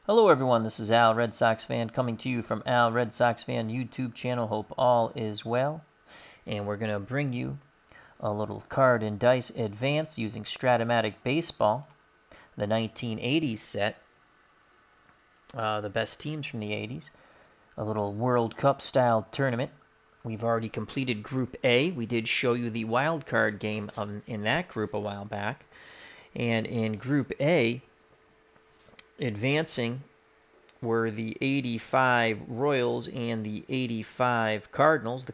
Hello everyone, this is Al, Red Sox fan, coming to you from Al, Red Sox fan YouTube channel. Hope all is well. And we're going to bring you a little card and dice advance using Strat-O-Matic Baseball, the 1980s set, the best teams from the 80s, a little World Cup style tournament. We've already completed Group A. We did show you the wild card game in that group a while back. And in Group A, advancing were the 85 Royals and the 85 Cardinals.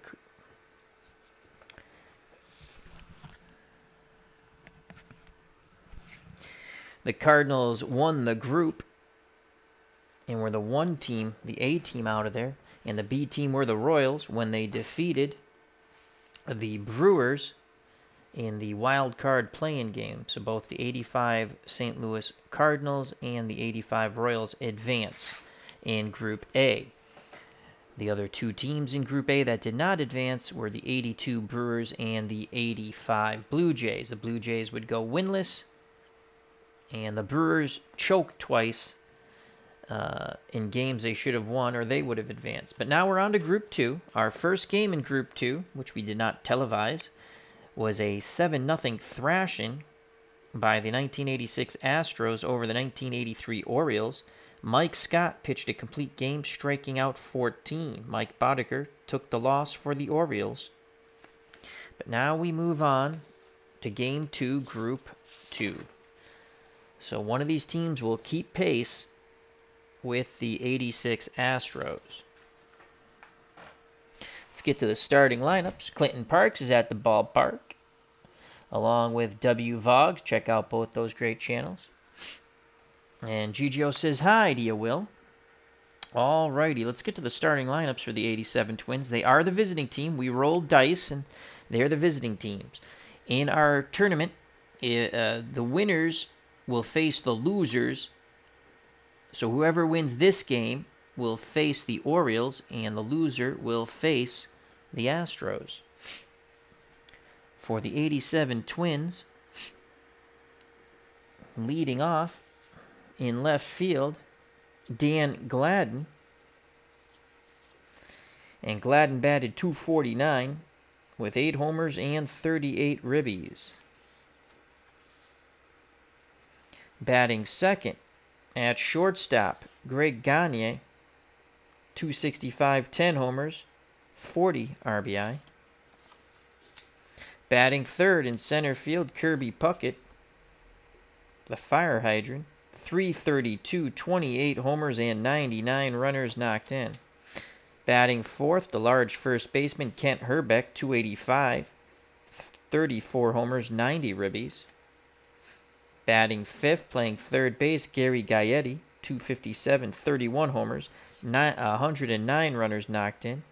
The Cardinals won the group and were the one team, the A team out of there. And the B team were the Royals when they defeated the Brewers in the wild card play-in game. So both the 85 St. Louis Cardinals and the 85 Royals advance in Group A. The other two teams in Group A that did not advance were the 82 Brewers and the 85 Blue Jays. The Blue Jays would go winless, and the Brewers choked twice in games they should have won, or they would have advanced. But now we're on to Group 2. Our first game in Group 2, which we did not televise, was a 7-0 thrashing by the 1986 Astros over the 1983 Orioles. Mike Scott pitched a complete game, striking out 14. Mike Boddicker took the loss for the Orioles. But now we move on to Game 2, Group 2. So one of these teams will keep pace with the 86 Astros. Let's get to the starting lineups. Clinton Parks is at the ballpark, along with W. Vog. Check out both those great channels. And Gigio says hi to you, Will. Alrighty, let's get to the starting lineups for the 87 Twins. They are the visiting team. We rolled dice, and they're the visiting teams. In our tournament, the winners will face the losers. So whoever wins this game will face the Orioles, and the loser will face the Astros. For the 87 Twins, leading off in left field, Dan Gladden. And Gladden batted .249 with 8 homers and 38 ribbies. Batting second at shortstop, Greg Gagne, .265, 10 homers, 40 RBI. Batting third in center field, Kirby Puckett, the fire hydrant, .332, 28 homers and 99 runners knocked in. Batting fourth, the large first baseman, Kent Herbeck, .285, 34 homers, 90 ribbies. Batting fifth, playing third base, Gary Gaetti, .257, 31 homers, 109 runners knocked in.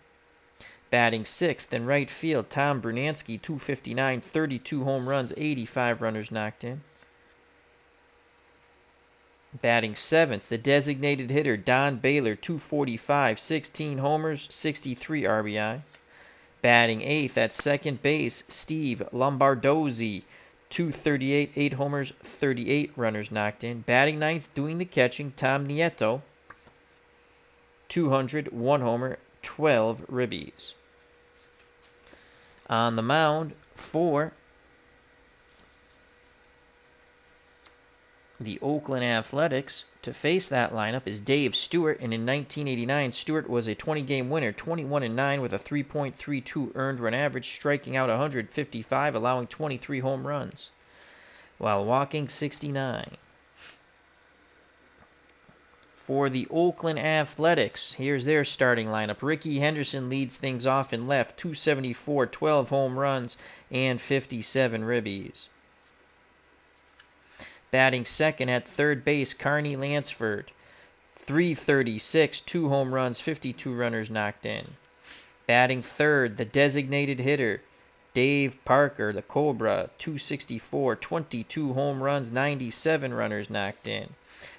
Batting sixth in right field, Tom Brunansky, .259, 32 home runs, 85 runners knocked in. Batting seventh, the designated hitter, Don Baylor, .245, 16 homers, 63 RBI. Batting eighth at second base, Steve Lombardozzi, .238, 8 homers, 38 runners knocked in. Batting ninth, doing the catching, Tom Nieto, 200, 1 homer, 12 ribbies. On the mound for the Oakland Athletics to face that lineup is Dave Stewart, and in 1989, Stewart was a 20-game winner, 21-9 with a 3.32 earned run average, striking out 155, allowing 23 home runs, while walking 69. For the Oakland Athletics, here's their starting lineup. Rickey Henderson leads things off in left, .274, 12 home runs, and 57 ribbies. Batting second at third base, Carney Lansford, .336, 2 home runs, 52 runners knocked in. Batting third, the designated hitter, Dave Parker, the Cobra, .264, 22 home runs, 97 runners knocked in.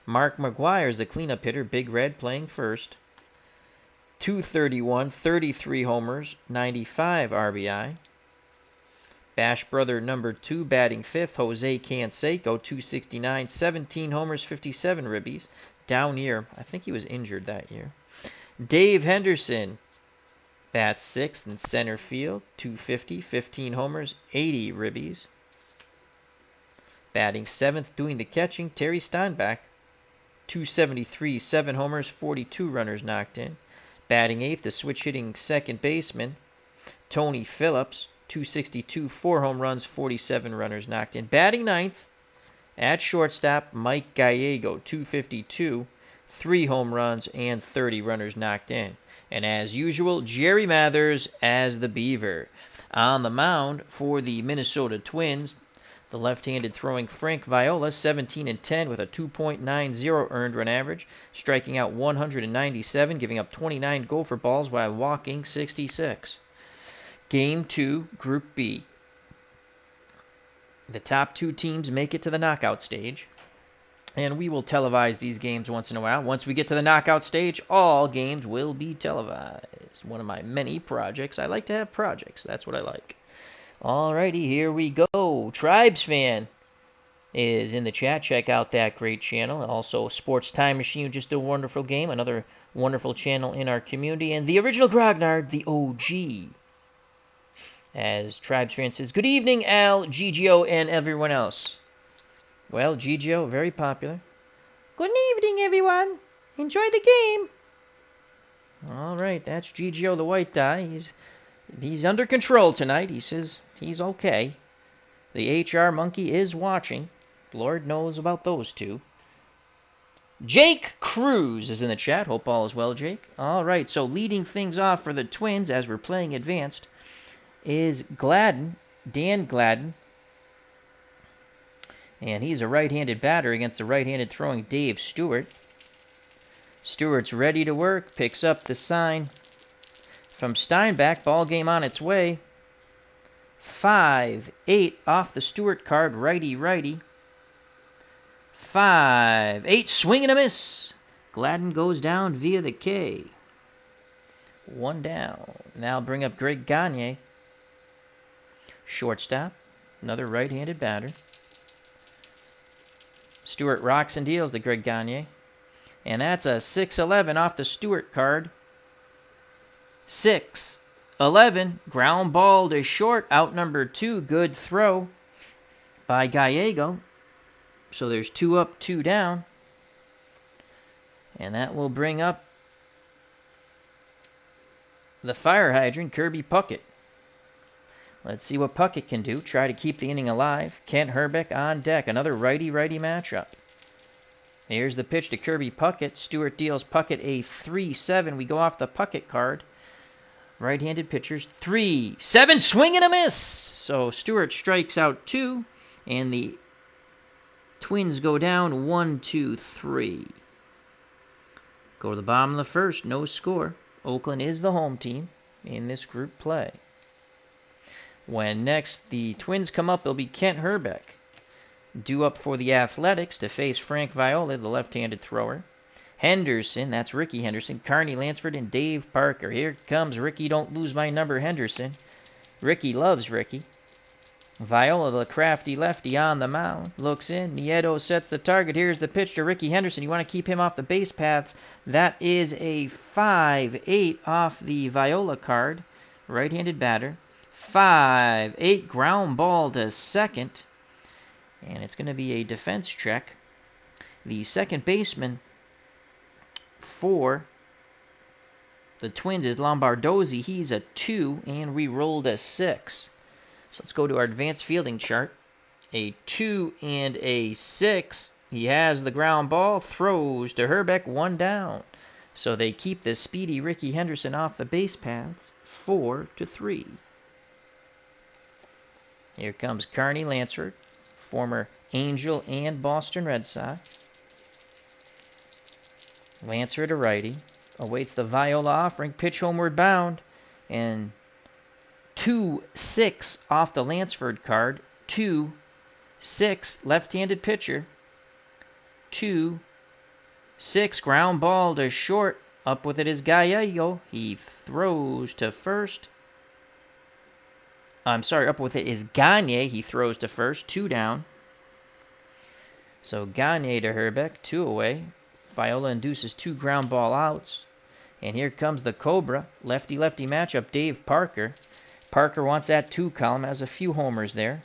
Mark McGwire is the cleanup hitter, Big Red, playing first, .231, 33 homers, 95 RBI. Bash brother number 2 batting fifth, Jose Canseco, .269, 17 homers, 57 ribbies. down year. I think he was injured that year. Dave Henderson bats 6th in center field, 250, 15 homers, 80 ribbies. Batting 7th, doing the catching, Terry Steinbach, 273, 7 homers, 42 runners knocked in. Batting 8th, the switch-hitting second baseman, Tony Phillips, 262, 4 home runs, 47 runners knocked in. Batting 9th, at shortstop, Mike Gallego, 252, 3 home runs, and 30 runners knocked in. And as usual, Jerry Mathers as the Beaver. On the mound for the Minnesota Twins, the left-handed throwing Frank Viola, 17-10 with a 2.90 earned run average, striking out 197, giving up 29 gopher balls while walking 66. Game 2, Group B. The top 2 teams make it to the knockout stage, and we will televise these games once in a while. Once we get to the knockout stage, all games will be televised. One of my many projects. I like to have projects. That's what I like. Alrighty, here we go. Tribes Fan is in the chat. Check out that great channel. Also, Sports Time Machine, just a wonderful game. Another wonderful channel in our community. And the original Grognard, the OG. As Tribes Fan says, good evening, Al, GGO, and everyone else. Well, GGO, very popular. Good evening, everyone. Enjoy the game. Alright, that's GGO, the white die. He's under control tonight. He says he's okay. The HR monkey is watching. Lord knows about those two. Jake Cruz is in the chat. Hope all is well, Jake. All right, so leading things off for the Twins as we're playing advanced is Gladden, Dan Gladden. And he's a right-handed batter against the right-handed throwing Dave Stewart. Stewart's ready to work. Picks up the sign from Steinbach. Ball game on its way. 5-8 off the Stewart card. Righty-righty. 5-8. Swing and a miss. Gladden goes down via the K. 1 down. Now bring up Greg Gagne. Shortstop. Another right-handed batter. Stewart rocks and deals to Greg Gagne. And that's a 6-11 off the Stewart card. 6-11. Ground ball to short. Out number 2. Good throw by Gallego. So there's 2 up, 2 down. And that will bring up the fire hydrant, Kirby Puckett. Let's see what Puckett can do. Try to keep the inning alive. Kent Herbeck on deck. Another righty-righty matchup. Here's the pitch to Kirby Puckett. Stewart deals Puckett a 3-7. We go off the Puckett card. Right-handed pitchers. 3-7. Swing and a miss. So Stewart strikes out 2. And the Twins go down 1-2-3. Go to the bottom of the first. No score. Oakland is the home team in this group play. When next the Twins come up, it'll be Kent Herbeck. Due up for the Athletics to face Frank Viola, the left-handed thrower. Henderson, that's Ricky Henderson, Carney Lansford, and Dave Parker. Here comes Ricky, don't lose my number, Henderson. Ricky loves Ricky. Viola, the crafty lefty, on the mound. Looks in. Nieto sets the target. Here's the pitch to Ricky Henderson. You want to keep him off the base paths. That is a 5-8 off the Viola card. Right-handed batter. 5-8. Ground ball to second. And it's going to be a defense check. The second baseman for the Twins is Lombardozzi. He's a 2, and we rolled a 6. So let's go to our advanced fielding chart. A 2 and a 6. He has the ground ball. Throws to Herbeck. 1 down. So they keep the speedy Ricky Henderson off the base paths. 4-3. Here comes Carney Lansford, former Angel and Boston Red Sox. Lansford, a righty, awaits the Viola offering. Pitch homeward bound. And 2-6 off the Lansford card. 2-6, left-handed pitcher. 2-6, ground ball to short. Up with it is Gallego. He throws to first. Up with it is Gagne. He throws to first. 2 down. So Gagne to Herbeck. 2 away. Viola induces 2 ground ball outs. And here comes the Cobra. Lefty-lefty matchup, Dave Parker. Parker wants that 2 column, has a few homers there.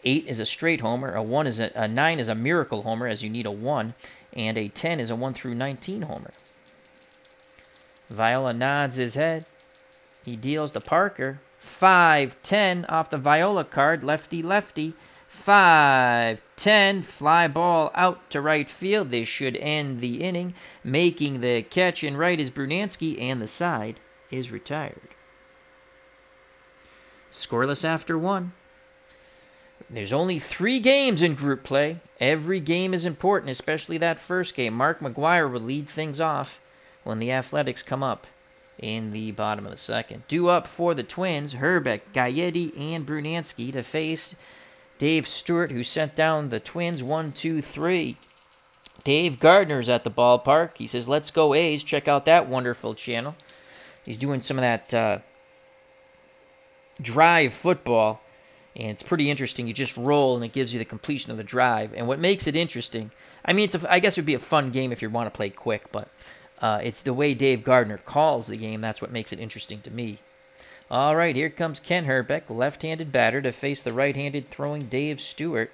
8 is a straight homer. A 9 is a miracle homer, as you need a 1. And a 10 is a 1 through 19 homer. Viola nods his head. He deals to Parker. 5-10 off the Viola card. Lefty-lefty. 5-10. Fly ball out to right field. This should end the inning. Making the catch in right is Brunansky, and the side is retired. Scoreless after 1. There's only 3 games in group play. Every game is important, especially that first game. Mark McGwire will lead things off when the Athletics come up in the bottom of the second. Due up for the Twins, Herbeck, Gaetti, and Brunansky to face Dave Stewart, who sent down the Twins 1-2-3. Dave Gardner's at the ballpark. He says, let's go A's. Check out that wonderful channel. He's doing some of that drive football, and it's pretty interesting. You just roll, and it gives you the completion of the drive. And what makes it interesting, I mean, I guess it would be a fun game if you want to play quick, but it's the way Dave Gardner calls the game. That's what makes it interesting to me. All right, here comes Ken Herbeck, left-handed batter, to face the right-handed throwing Dave Stewart.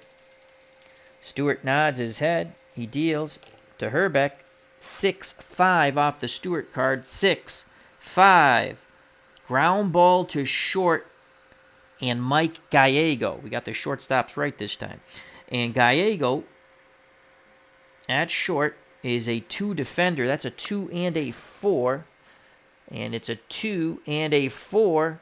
Stewart nods his head. He deals to Herbeck. 6-5 off the Stewart card. 6-5. Ground ball to short, and Mike Gallego. We got the shortstops right this time. And Gallego at short is a 2 defender. That's a 2 and a 4. And it's a 2 and a 4.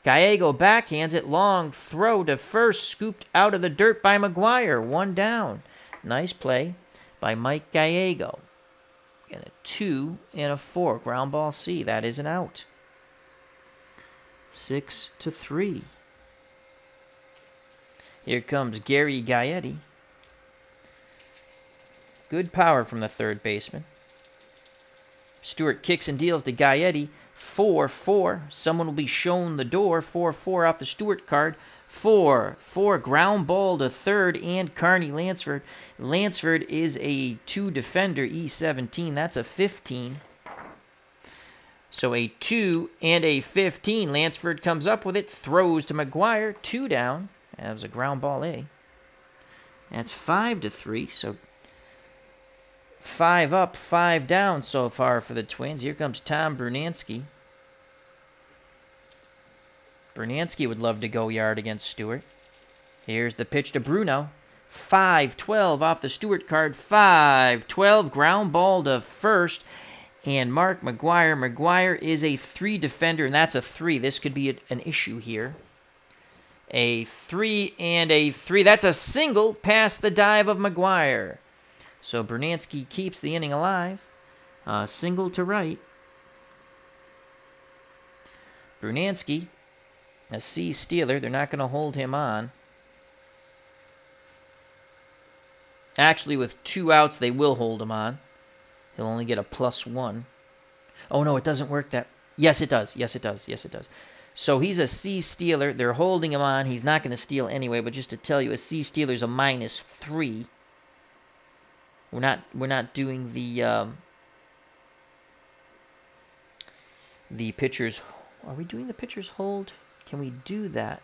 Gallego backhands it. Long throw to first. Scooped out of the dirt by McGwire. 1 down. Nice play by Mike Gallego. And a 2 and a 4. Ground ball C. That is an out. 6-3. Here comes Gary Gaetti. Good power from the third baseman. Stewart kicks and deals to Gaetti. 4-4. Someone will be shown the door. 4-4 off the Stewart card. 4-4. Ground ball to third and Carney Lansford. Lansford is a 2 defender. E17. That's a 15. So a 2 and a 15. Lansford comes up with it. Throws to McGwire. 2 down. That was a ground ball A. That's 5-3. So 5 up, 5 down so far for the Twins. Here comes Tom Brunansky. Brunansky would love to go yard against Stewart. Here's the pitch to Bruno. 5-12 off the Stewart card. 5-12. Ground ball to first. And Mark McGwire. McGwire is a 3 defender, and that's a 3. This could be an issue here. A 3 and a 3. That's a single past the dive of McGwire. So Brunansky keeps the inning alive. Single to right. Brunansky, a C stealer. They're not going to hold him on. Actually, with 2 outs, they will hold him on. He'll only get a +1. Oh, no, it doesn't work that... Yes, it does. Yes, it does. Yes, it does. So he's a C stealer. They're holding him on. He's not going to steal anyway, but just to tell you, a C stealer is a -3. We're not doing the pitchers. Are we doing the pitchers hold? Can we do that?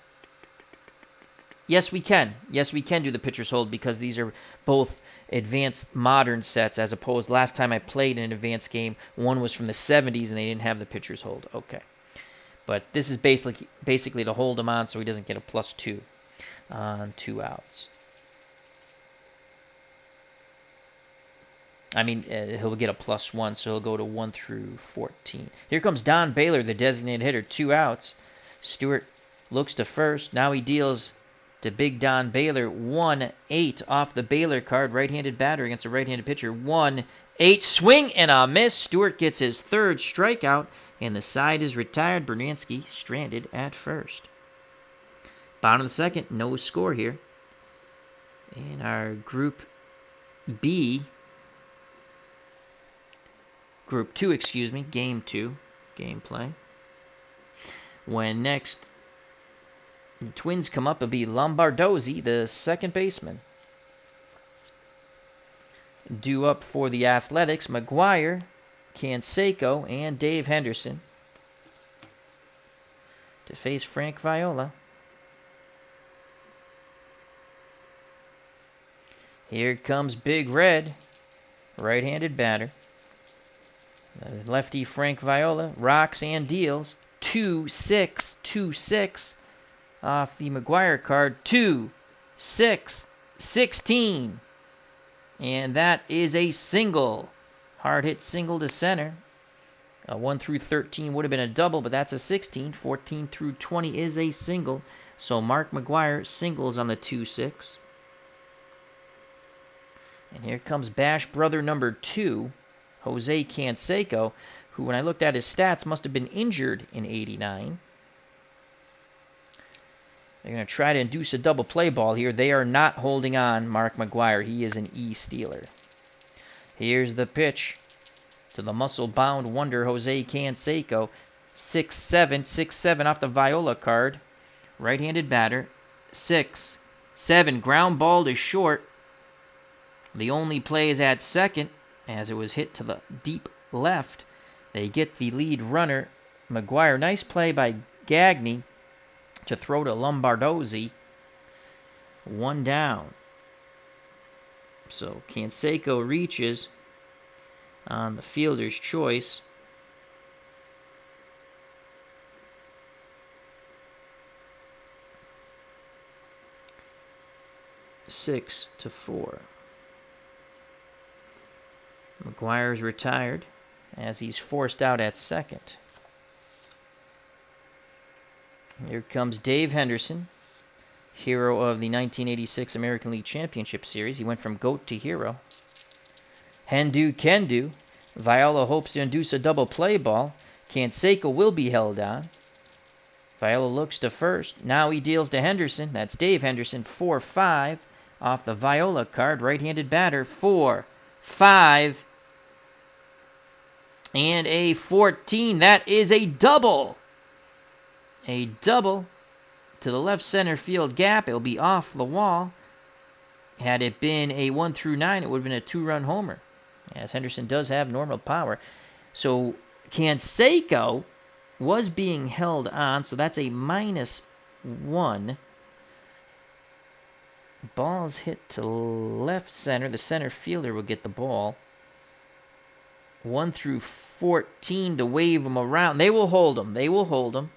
Yes, we can. Yes, we can do the pitchers hold because these are both advanced modern sets as opposed last time I played an advanced game, one was from the 70s and they didn't have the pitchers hold. Okay. But this is basically to hold him on so he doesn't get a +2 on 2 outs. I mean, he'll get a +1, so he'll go to 1 through 14. Here comes Don Baylor, the designated hitter, 2 outs. Stewart looks to first. Now he deals to Big Don Baylor. 1-8 off the Baylor card. Right-handed batter against a right-handed pitcher. 1-8. Swing and a miss. Stewart gets his 3rd strikeout, and the side is retired. Brunansky stranded at first. Bottom of the second, no score here. In our Group B... Group 2, excuse me, Game 2, gameplay. When next the Twins come up, it'll be Lombardozzi, the second baseman. Due up for the Athletics, McGuire, Canseco, and Dave Henderson to face Frank Viola. Here comes Big Red, right-handed batter. Lefty Frank Viola rocks and deals. 2-6, 2-6 off the McGuire card. 2-6, 16. And that is a single. Hard hit single to center. 1 through 13 would have been a double, but that's a 16. 14 through 20 is a single. So Mark McGuire singles on the 2-6. And here comes Bash brother number 2, Jose Canseco, who, when I looked at his stats, must have been injured in '89. They're going to try to induce a double play ball here. They are not holding on Mark McGuire. He is an E-stealer. Here's the pitch to the muscle-bound wonder Jose Canseco. 6-7, 6-7 off the Viola card. Right-handed batter. 6-7. Ground ball to short. The only play is at second, as it was hit to the deep left. They get the lead runner, McGuire. Nice play by Gagne to throw to Lombardozzi. 1 down. So Canseco reaches on the fielder's choice. Six to 4. McGuire's retired as he's forced out at second. Here comes Dave Henderson, hero of the 1986 American League Championship Series. He went from GOAT to hero. Hen do, can do. Viola hopes to induce a double play ball. Canseco will be held on. Viola looks to first. Now he deals to Henderson. That's Dave Henderson. 4-5 off the Viola card. Right-handed batter. 4-5. And a 14. That is a double. A double to the left center field gap. It'll be off the wall. Had it been a 1 through 9, it would have been a 2-run homer, as Henderson does have normal power. So Canseco was being held on, so that's a -1. Ball's hit to left center. The center fielder will get the ball. 1 through 14 to wave them around. They will hold them. They will hold them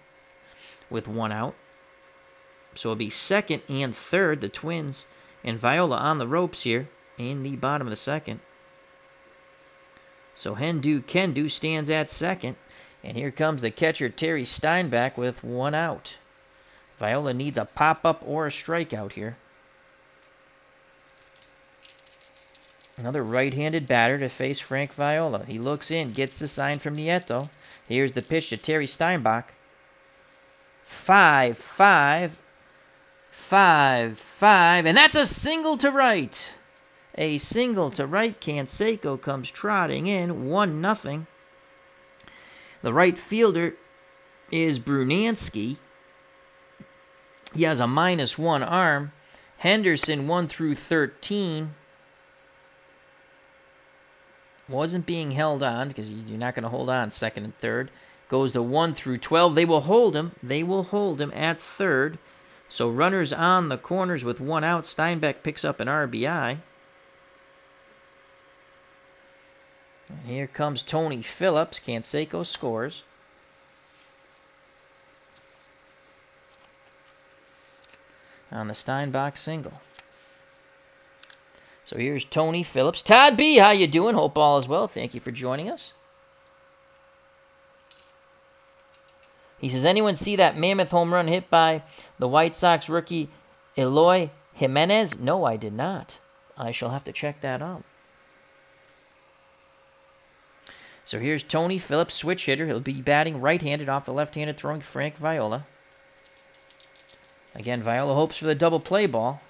with 1 out. So it'll be second and third. The Twins and Viola on the ropes here in the bottom of the second. So Hen do, can do stands at second. And here comes the catcher Terry Steinbach with 1 out. Viola needs a pop-up or a strikeout here. Another right-handed batter to face Frank Viola. He looks in, gets the sign from Nieto. Here's the pitch to Terry Steinbach. 5-5. 5-5. And that's a single to right. A single to right. Canseco comes trotting in. 1-0. The right fielder is Brunansky. He has a -1 arm. Henderson 1 through 13. Wasn't being held on because you're not going to hold on second and third. Goes to 1 through 12. They will hold him. They will hold him at third. So runners on the corners with 1 out. Steinbach picks up an RBI. And here comes Tony Phillips. Canseco scores. On the Steinbach single. So here's Tony Phillips. Todd B., how you doing? Hope all is well. Thank you for joining us. He says, anyone see that mammoth home run hit by the White Sox rookie Eloy Jimenez? No, I did not. I shall have to check that out. So here's Tony Phillips, switch hitter. He'll be batting right-handed off the left-handed throwing Frank Viola. Again, Viola hopes for the double play ball.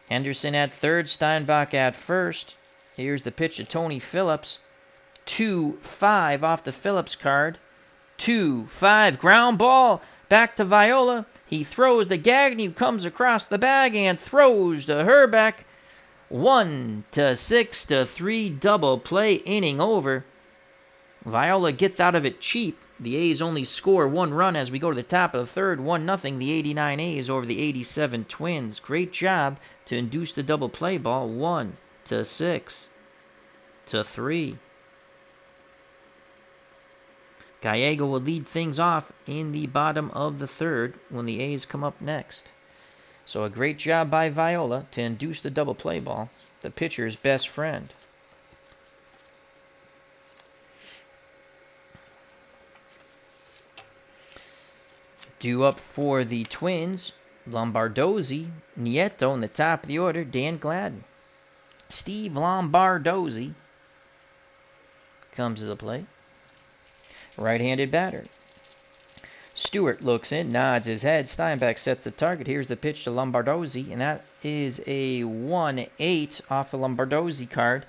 Henderson at third, Steinbach at first. Here's the pitch to Tony Phillips. 2-5 off the Phillips card. 2-5. Ground ball back to Viola. He throws to Gagne, who comes across the bag and throws to Herbeck. 1-6-3 double play, inning over. Viola gets out of it cheap. The A's only score 1 run as we go to the top of the third, 1-0, the 89 A's over the 87 Twins. Great job to induce the double play ball. 1-6-3. Gallego will lead things off in the bottom of the third when the A's come up next. So a great job by Viola to induce the double play ball, the pitcher's best friend. Due up for the Twins, Lombardozzi, Nieto in the top of the order, Dan Gladden. Steve Lombardozzi comes to the plate. Right-handed batter. Stewart looks in, nods his head. Steinbeck sets the target. Here's the pitch to Lombardozzi, and that is a 1-8 off the Lombardozzi card.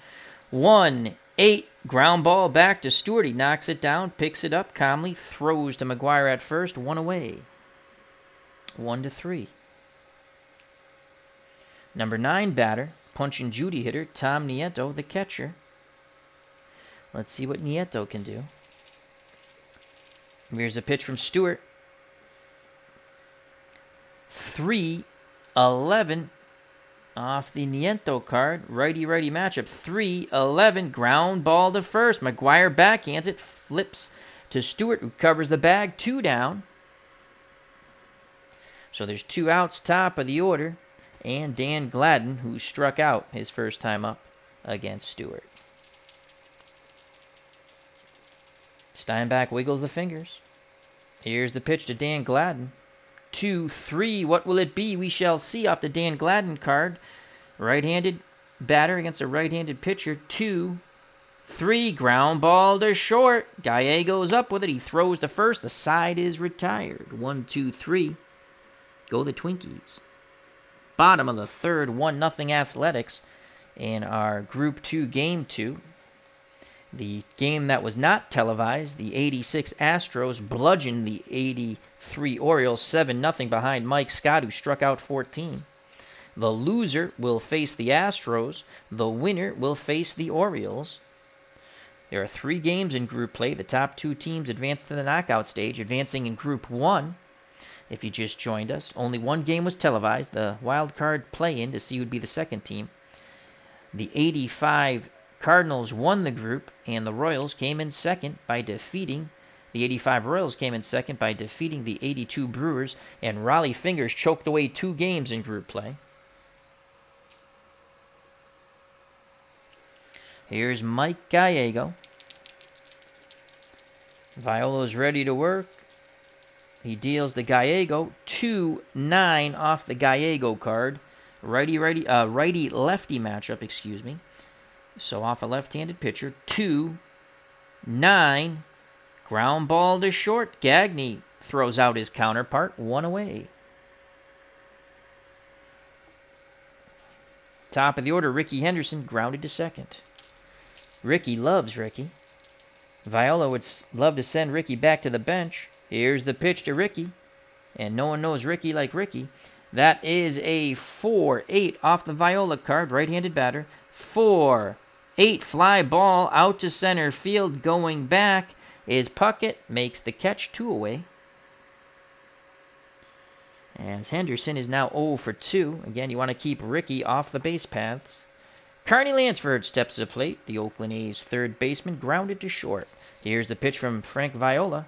1-8, ground ball back to Stewart. He knocks it down, picks it up calmly, throws to McGuire at first, 1 away. 1-3. Number 9 batter, Punch and Judy hitter, Tom Nieto, the catcher. Let's see what Nieto can do. Here's a pitch from Stewart. 3-11 off the Nieto card. Righty-righty matchup. 3-11. Ground ball to first. McGuire backhands it. Flips to Stewart, who covers the bag. 2 down. So there's 2 outs, top of the order. And Dan Gladden, who struck out his first time up against Stewart. Steinbeck wiggles the fingers. Here's the pitch to Dan Gladden. 2-3. What will it be? We shall see off the Dan Gladden card. Right-handed batter against a right-handed pitcher. 2-3. Ground ball to short. Gallego's up with it. He throws to first. The side is retired. 1-2-3. Go the Twinkies. Bottom of the third. 1-0 Athletics in our Group 2 Game 2. The game that was not televised, the 86 Astros bludgeoned the 83 Orioles 7-0 behind Mike Scott, who struck out 14. The loser will face the Astros. The winner will face the Orioles. There are 3 games in group play. The top 2 teams advance to the knockout stage, advancing in Group 1. If you just joined us, only 1 game was televised, the wild card play-in to see who would be the second team. The 85 Cardinals won the group, and the Royals came in second by defeating the 85 Royals came in second by defeating the 82 Brewers, and Raleigh Fingers choked away 2 games in group play. Here's Mike Gallego. Viola's ready to work. He deals the Gallego. 2-9 off the Gallego card. Righty-lefty matchup, excuse me. So off a left-handed pitcher. 2-9. Ground ball to short. Gagne throws out his counterpart. 1 away. Top of the order, Ricky Henderson grounded to second. Ricky loves Ricky. Viola would love to send Ricky back to the bench. Here's the pitch to Ricky. And no one knows Ricky like Ricky. That is a 4-8 off the Viola card. Right-handed batter. 4-8 fly ball out to center field. Going back is Puckett. Makes the catch. 2 away. As Henderson is now 0 for 2. Again, you want to keep Ricky off the base paths. Carney Lansford steps to the plate. The Oakland A's third baseman grounded to short. Here's the pitch from Frank Viola.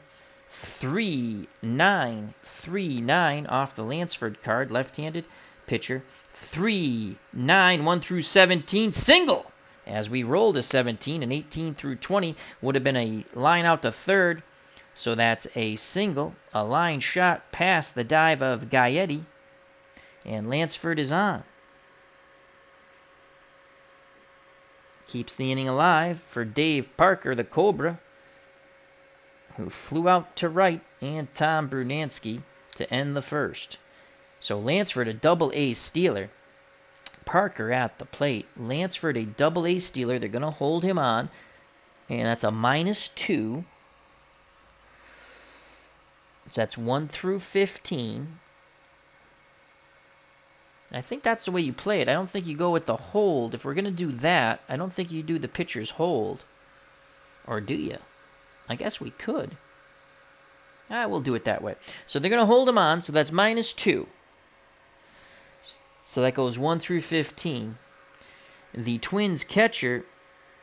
3-9 off the Lansford card. Left-handed pitcher. 3-9, 1 through 17. Single! As we roll to 17, and 18 through 20 would have been a line out to third. So that's a single, a line shot past the dive of Gaetti. And Lansford is on. Keeps the inning alive for Dave Parker, the Cobra, who flew out to right, and Tom Brunansky to end the first. So Lansford, a double-A stealer. Parker at the plate. Lansford, a double-A stealer. They're going to hold him on. And that's a -2. So that's 1 through 15. And I think that's the way you play it. I don't think you go with the hold. If we're going to do that, I don't think you do the pitcher's hold. Or do you? I guess we could. We'll do it that way. So they're going to hold him on, so that's -2. So that goes 1 through 15. The Twins catcher,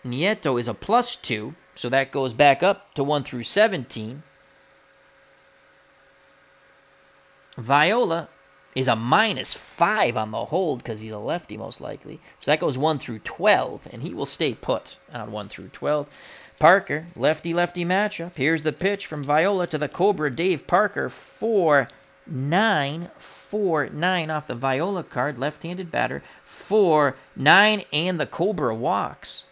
Nieto, is a +2, so that goes back up to 1 through 17. Viola is a -5 on the hold because he's a lefty most likely. So that goes 1 through 12, and he will stay put on 1 through 12. Parker, lefty-lefty matchup. Here's the pitch from Viola to the Cobra, Dave Parker, 4-9. 4-9 off the Viola card, left-handed batter. 4-9, and the Cobra walks.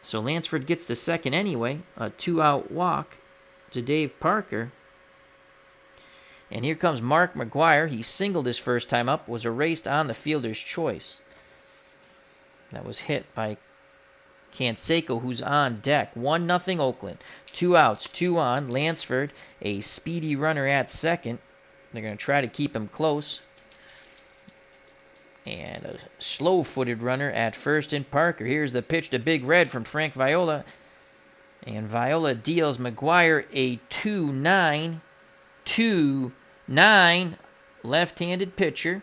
So Lansford gets the second anyway. A 2-out walk to Dave Parker. And here comes Mark McGwire. He singled his first time up, was erased on the fielder's choice. That was hit by Canseco, who's on deck. 1-0 Oakland. 2 outs, 2 on. Lansford, a speedy runner at second. They're going to try to keep him close. And a slow-footed runner at first in Parker. Here's the pitch to Big Red from Frank Viola. And Viola deals McGwire a 2-9. 2-9. Left-handed pitcher.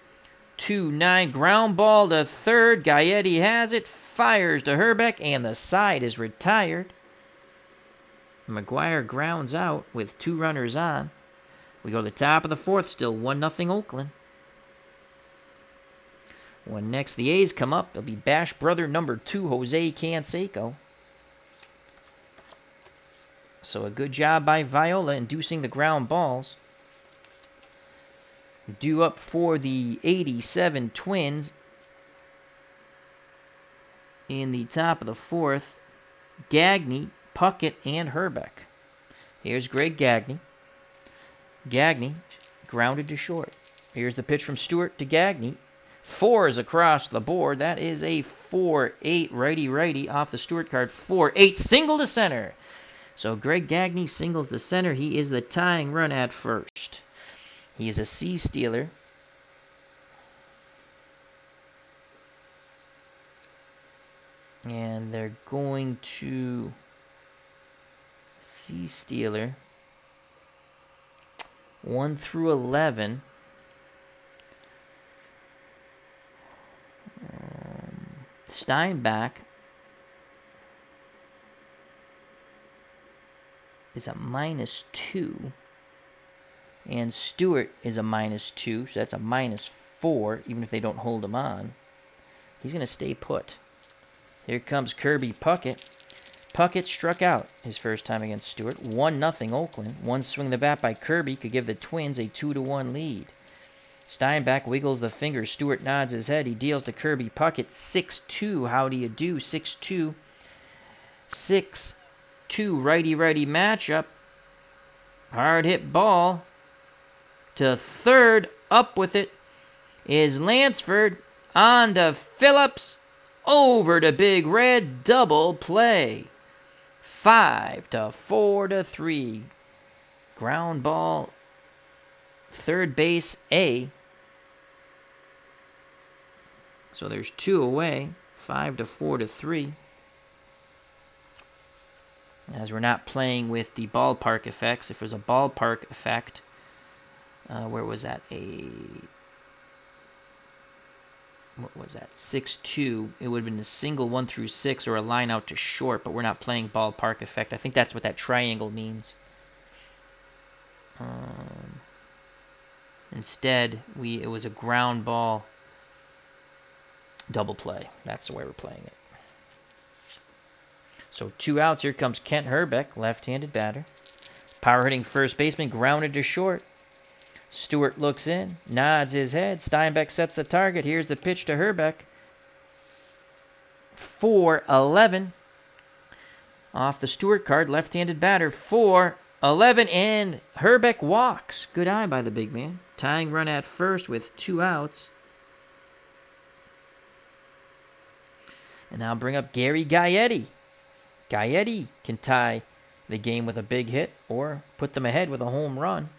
2-9. Ground ball to third. Gaetti has it. Fires to Herbeck, and the side is retired. McGwire grounds out with 2 runners on. We go to the top of the 4th, still 1-0 Oakland. When next the A's come up, it'll be Bash brother number 2, Jose Canseco. So a good job by Viola inducing the ground balls. Due up for the 87 Twins. In the top of the 4th, Gagne, Puckett, and Herbeck. Here's Greg Gagne. Gagne grounded to short. Here's the pitch from Stewart to Gagne. 4s across the board. That is a 4-8 righty-righty off the Stewart card. 4-8 single to center. So Greg Gagne singles to center. He is the tying run at first. He is a C-stealer. And they're going to C-stealer 1 through 11. Steinbach is a -2. And Stewart is a -2, so that's a -4, even if they don't hold him on. He's going to stay put. Here comes Kirby Puckett. Puckett struck out his first time against Stewart. 1-0 Oakland. One swing of the bat by Kirby could give the Twins a 2-1 lead. Steinbach wiggles the fingers. Stewart nods his head. He deals to Kirby Puckett. 6-2. How do you do? 6-2. 6-2 righty-righty matchup. Hard hit ball to third. Up with it is Lansford. On to Phillips. Over to Big Red. Double play. 5-4-3. Ground ball. Third base A. So there's 2 away. 5-4-3. As we're not playing with the ballpark effects. If there's a ballpark effect, where was that? What was that? 6-2. It would have been a single 1 through 6 or a line out to short, but we're not playing ballpark effect. I think that's what that triangle means. Instead, it was a ground ball double play. That's the way we're playing it. So 2 outs. Here comes Kent Herbeck, left-handed batter. Power hitting first baseman, grounded to short. Stewart looks in, nods his head. Steinbeck sets the target. Here's the pitch to Herbeck. 4-11. Off the Stewart card, left-handed batter. 4-11, and Herbeck walks. Good eye by the big man. Tying run at first with 2 outs. And now bring up Gary Gaetti. Gaetti can tie the game with a big hit or put them ahead with a home run.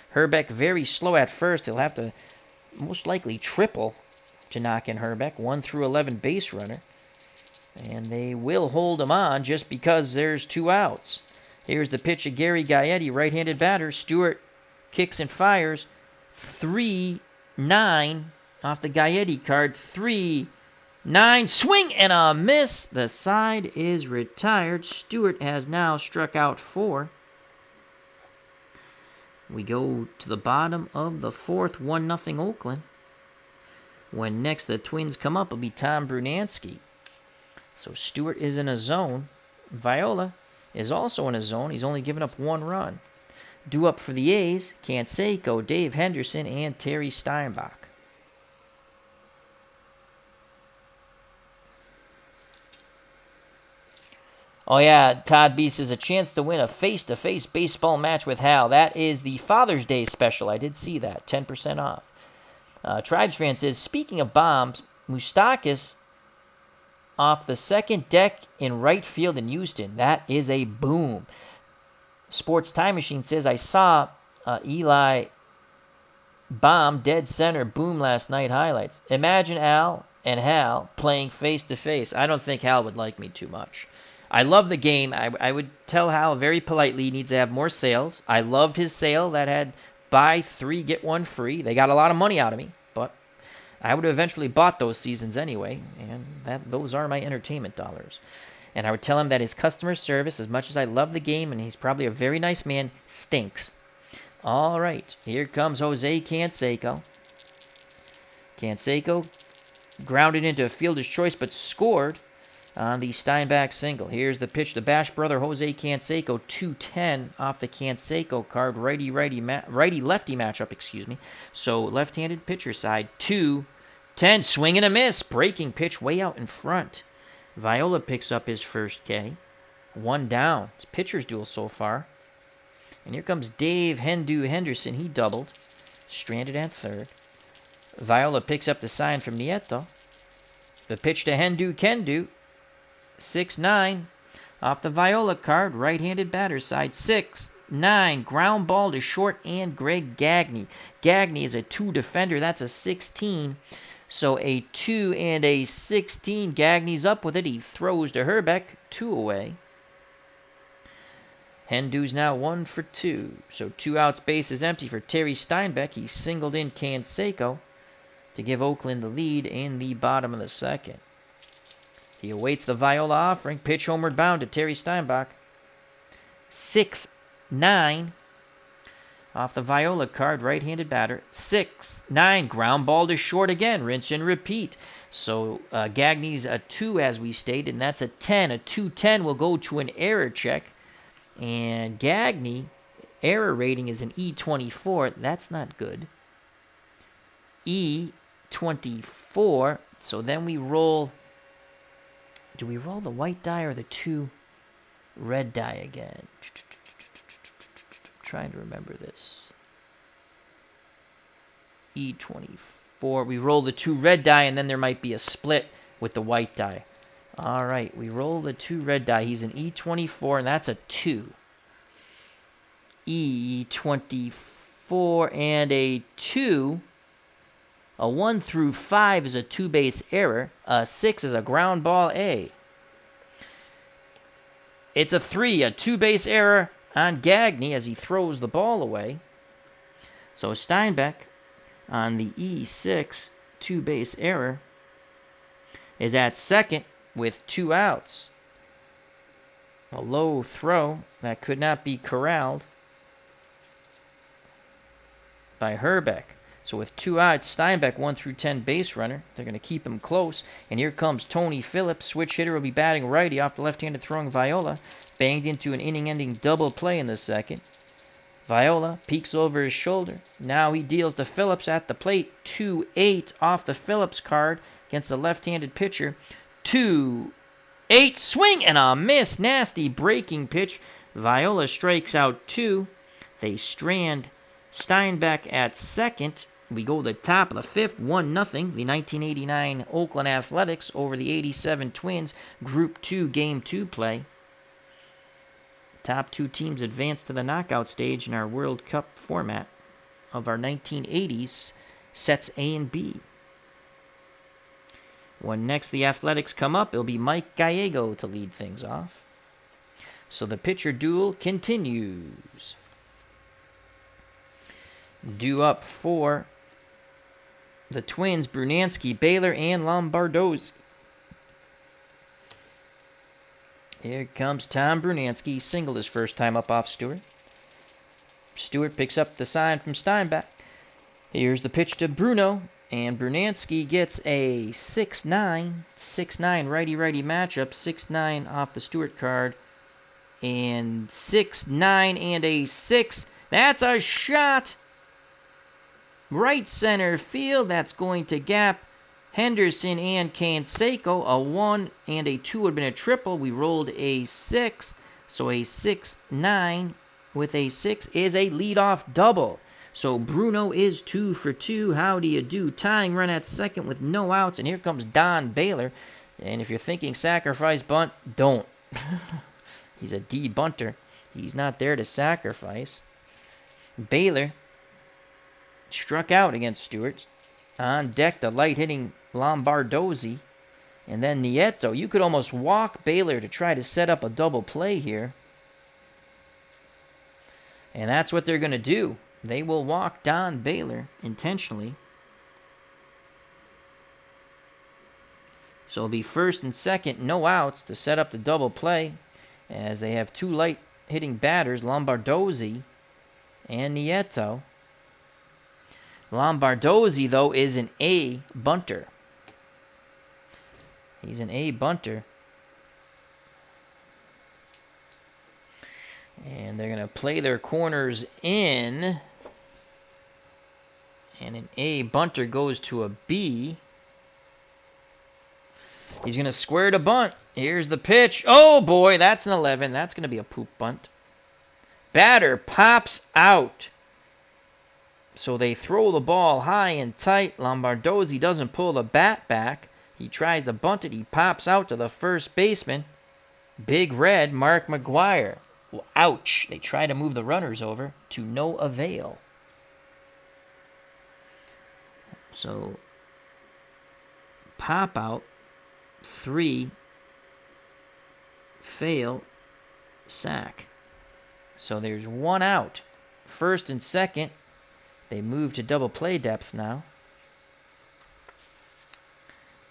Herbeck very slow at first. He'll have to most likely triple to knock in Herbeck. 1 through 11 base runner. And they will hold him on just because there's 2 outs. Here's the pitch of Gary Gaetti, right-handed batter. Stewart kicks and fires. 3-9 off the Gaetti card. 3-9. Swing and a miss. The side is retired. Stewart has now struck out 4. We go to the bottom of the 4th. 1-0 Oakland. When next the Twins come up, it'll be Tom Brunansky. So Stewart is in a zone. Viola is also in a zone. He's only given up 1 run. Due up for the A's, Canseco, Dave Henderson, and Terry Steinbach. Oh yeah, Todd B says a chance to win a face-to-face baseball match with Hal. That is the Father's Day special. I did see that. 10% off. Tribes fan says, speaking of bombs, Moustakas off the second deck in right field in Houston. That is a boom. Sports Time Machine says, I saw Eli bomb dead center boom last night highlights. Imagine Al and Hal playing face-to-face. I don't think Hal would like me too much. I love the game. I would tell Hal very politely he needs to have more sales. I loved his sale that had buy 3, get 1 free. They got a lot of money out of me, but I would have eventually bought those seasons anyway, and those are my entertainment dollars. And I would tell him that his customer service, as much as I love the game, and he's probably a very nice man, stinks. All right, here comes Jose Canseco. Canseco grounded into a fielder's choice, but scored on the Steinbach single. Here's the pitch to Bash brother Jose Canseco, 2-10 off the Canseco card, righty-lefty matchup, So left-handed pitcher side, 2-10, swing and a miss, breaking pitch way out in front. Viola picks up his first K, 1 down. It's pitcher's duel so far. And here comes Dave Henderson. He doubled, stranded at third. Viola picks up the sign from Nieto. The pitch to Kendu. 6-9 off the Viola card, right-handed batter side. 6-9, ground ball to short and Greg Gagne. Gagne is a 2 defender. That's a 16. So a 2 and a 16. Gagne's up with it. He throws to Herbeck. 2 away. Hendu's now 1 for 2. So 2 outs, base is empty for Terry Steinbach. He singled in Canseco to give Oakland the lead in the bottom of the 2nd. He awaits the Viola offering. Pitch homeward bound to Terry Steinbach. 6-9 off the Viola card, right-handed batter. 6-9, ground ball to short again. Rinse and repeat. So Gagne's a 2, as we stated, and that's a 10. A 2-10 will go to an error check. And Gagne, error rating is an E24. That's not good. E24. So then we roll. Do we roll the white die or the 2 red die again? I'm trying to remember this. E24. We roll the 2 red die, and then there might be a split with the white die. All right, we roll the 2 red die. He's an E24, and that's a 2. E24 and a 2. A 1 through 5 is a 2-base error. A 6 is a ground ball A. It's a 3, a 2-base error on Gagne as he throws the ball away. So Steinbach on the E6 2-base error is at second with 2 outs. A low throw that could not be corralled by Herbeck. So with 2 outs, Steinbach 1 through 10 base runner. They're going to keep him close. And here comes Tony Phillips. Switch hitter will be batting righty off the left-handed throwing Viola. Banged into an inning-ending double play in the 2nd. Viola peeks over his shoulder. Now he deals to Phillips at the plate. 2-8 off the Phillips card against the left-handed pitcher. 2-8, swing and a miss. Nasty breaking pitch. Viola strikes out 2. They strand Steinbach at second. We go to the top of the 5th, 1-0. The 1989 Oakland Athletics over the 87 Twins. Group 2, Game 2 play. Top 2 teams advance to the knockout stage in our World Cup format of our 1980s sets A and B. When next the Athletics come up, it'll be Mike Gallego to lead things off. So the pitcher duel continues. Due up for the Twins, Brunansky, Baylor, and Lombardozzi. Here comes Tom Brunansky. Singled his first time up off Stewart. Stewart picks up the sign from Steinbach. Here's the pitch to Bruno. And Brunansky gets a 6-9 righty-righty matchup. 6-9 off the Stewart card. And 6-9 and a 6. That's a shot. Right center field. That's going to gap Henderson and Canseco. A 1 and a 2 would have been a triple. We rolled a 6. So a 6-9 with a 6 is a leadoff double. So Bruno is 2 for 2. How do you do? Tying run at second with no outs. And here comes Don Baylor. And if you're thinking sacrifice bunt, don't. He's a D bunter. He's not there to sacrifice. Baylor struck out against Stewart. On deck, the light-hitting Lombardozzi. And then Nieto. You could almost walk Baylor to try to set up a double play here. And that's what they're going to do. They will walk Don Baylor intentionally. So it'll be first and second, no outs to set up the double play. As they have two light-hitting batters, Lombardozzi and Nieto. Lombardozzi, though, is an A bunter. He's an A bunter. And they're going to play their corners in. And an A bunter goes to a B. He's going to square to bunt. Here's the pitch. Oh, boy, that's an 11. That's going to be a poop bunt. Batter pops out. So they throw the ball high and tight. Lombardozzi doesn't pull the bat back. He tries to bunt it. He pops out to the first baseman. Big Red, Mark McGuire. Well, ouch. They try to move the runners over to no avail. So, pop out. 3. Fail. Sack. So there's one out. First and second. They move to double play depth now.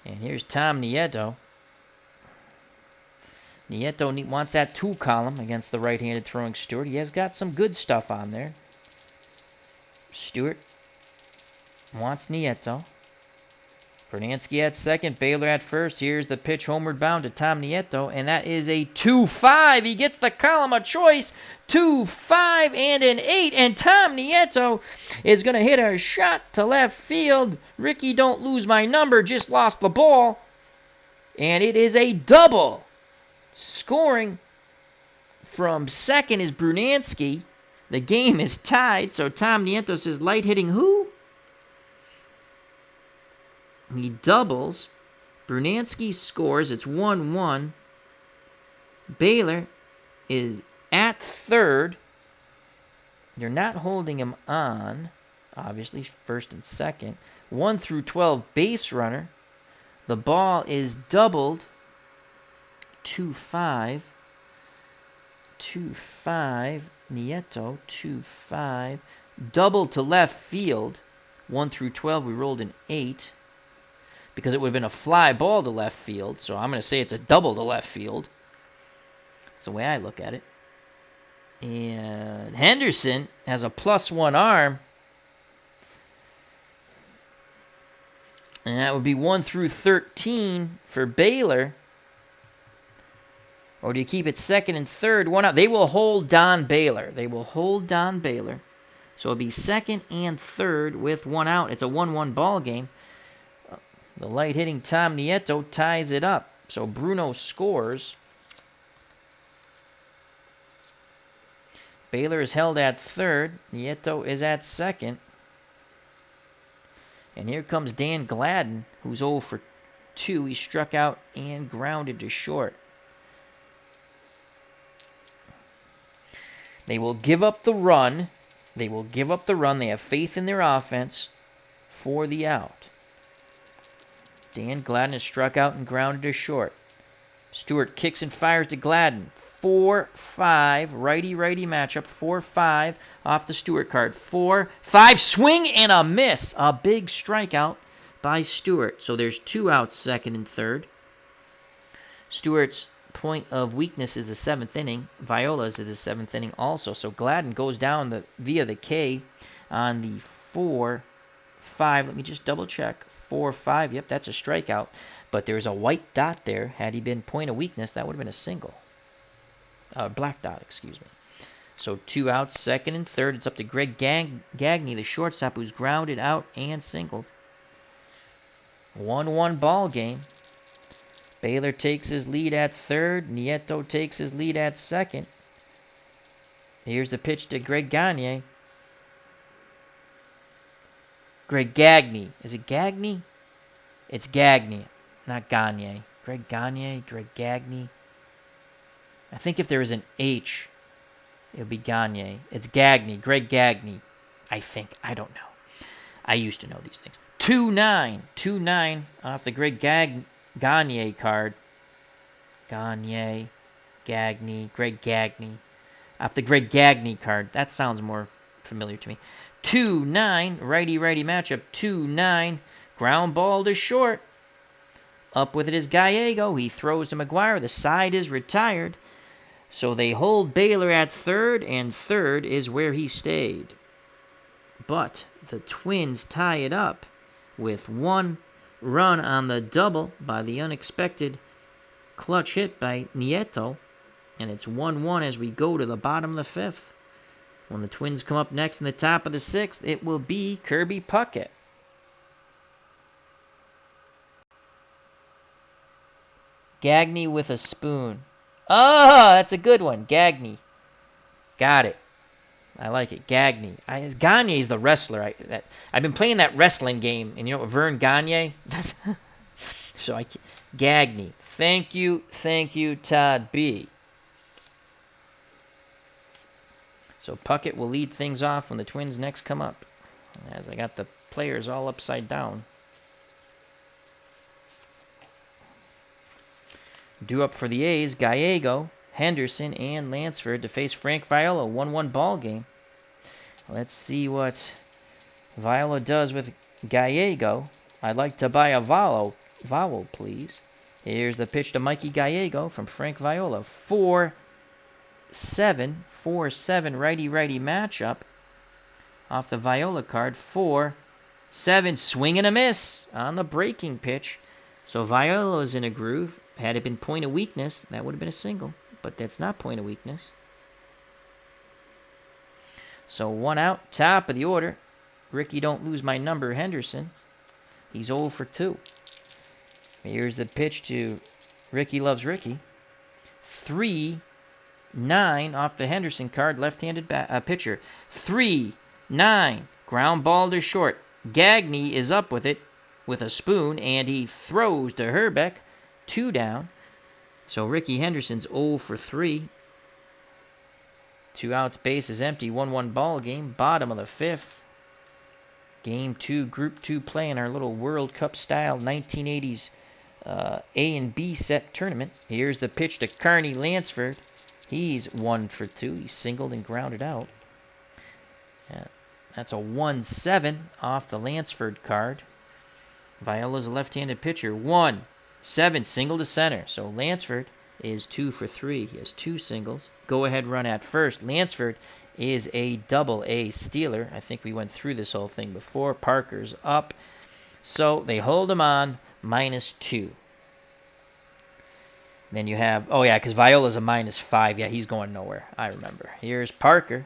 And here's Tom Nieto. Nieto wants that 2 column against the right-handed throwing Stewart. He has got some good stuff on there. Stewart wants Nieto. Brunansky at second, Baylor at first. Here's the pitch homeward bound to Tom Nieto, and that is a 2-5. He gets the column of choice. 2-5 and an 8, and Tom Nieto is going to hit a shot to left field. Ricky, don't lose my number, just lost the ball. And it is a double. Scoring from second is Brunansky. The game is tied, so Tom Nieto says light hitting who? He doubles. Brunansky scores. It's 1-1. Baylor is at third. They're not holding him on. Obviously, first and second. 1 through 12 base runner. The ball is doubled. 2-5. 2-5. Nieto. 2-5. Doubled to left field. 1 through 12. We rolled an 8. Because it would have been a fly ball to left field. So I'm going to say it's a double to left field. That's the way I look at it. And Henderson has a +1 arm. And that would be 1 through 13 for Baylor. Or do you keep it second and third? 1 out. They will hold Don Baylor. They will hold Don Baylor. So it'll be second and third with 1 out. It's a 1-1 ball game. The light-hitting Tom Nieto ties it up. So Bruno scores. Baylor is held at third. Nieto is at second. And here comes Dan Gladden, who's 0 for 2. He struck out and grounded to short. They will give up the run. They will give up the run. They have faith in their offense. for the out. Dan Gladden is struck out and grounded to short. Stewart kicks and fires to Gladden. 4-5, righty-righty matchup. 4-5 off the Stewart card. 4-5, swing and a miss. A big strikeout by Stewart. So there's 2 outs, second and third. Stewart's point of weakness is the 7th inning. Viola's is the 7th inning also. So Gladden goes down via the K on the 4-5. Let me just double check. 4-5. Yep, that's a strikeout. But there's a white dot there. Had he been point of weakness, that would have been a single. Black dot, excuse me. So 2 outs, second and third. It's up to Greg Gagne, the shortstop, who's grounded out and singled. 1-1 ball game. Baylor takes his lead at third. Nieto takes his lead at second. Here's the pitch to Greg Gagne. Greg Gagne. Is it Gagne? It's Gagne, not Gagne. Greg Gagne, Greg Gagne. I think if there was an H, it would be Gagne. It's Gagne, Greg Gagne. I think. I don't know. I used to know these things. 2-9. 2-9 off the Greg Gagne card. Gagne, Greg Gagne. Off the Greg Gagne card. That sounds more familiar to me. 2-9, righty-righty matchup. 2-9, ground ball to short. Up with it is Gallego. He throws to McGuire. The side is retired. So they hold Baylor at third, and third is where he stayed. But the Twins tie it up with 1 run on the double by the unexpected clutch hit by Nieto. And it's 1-1 as we go to the bottom of the 5th. When the Twins come up next in the top of the 6th, it will be Kirby Puckett. Gagne with a spoon. Oh, that's a good one. Gagne. Got it. I like it. Gagne. Gagne is the wrestler. I've been playing that wrestling game, and you know Vern Gagne? So Gagne. Thank you, Todd B. So Puckett will lead things off when the Twins next come up. As I got the players all upside down. Due up for the A's, Gallego, Henderson, and Lansford to face Frank Viola. 1-1 ball game. Let's see what Viola does with Gallego. I'd like to buy a vowel, please. Here's the pitch to Mikey Gallego from Frank Viola. 4-7, righty-righty matchup. Off the Viola card, 4-7, swing and a miss on the breaking pitch. So Viola's in a groove. Had it been point of weakness, that would have been a single. But that's not point of weakness. So 1 out, top of the order. Ricky, don't lose my number, Henderson. He's 0 for 2. Here's the pitch to Ricky Loves Ricky. 3-9 off the Henderson card, left-handed pitcher. 3-9, ground ball to short. Gagne is up with it with a spoon, and he throws to Herbeck. 2 down. So Ricky Henderson's 0 for 3. 2 outs, base is empty. 1-1 ball game. Bottom of the 5th. Game 2, Group 2 play in our little World Cup style 1980s A and B set tournament. Here's the pitch to Carney Lansford. He's 1 for 2. He singled and grounded out. That's a 1-7 off the Lansford card. Viola's a left-handed pitcher. 1-7, single to center. So Lansford is 2 for 3. He has 2 singles. Go-ahead run at first. Lansford is a double-A stealer. I think we went through this whole thing before. Parker's up. So they hold him on -2. Then you have, because Viola's a -5. Yeah, he's going nowhere. I remember. Here's Parker,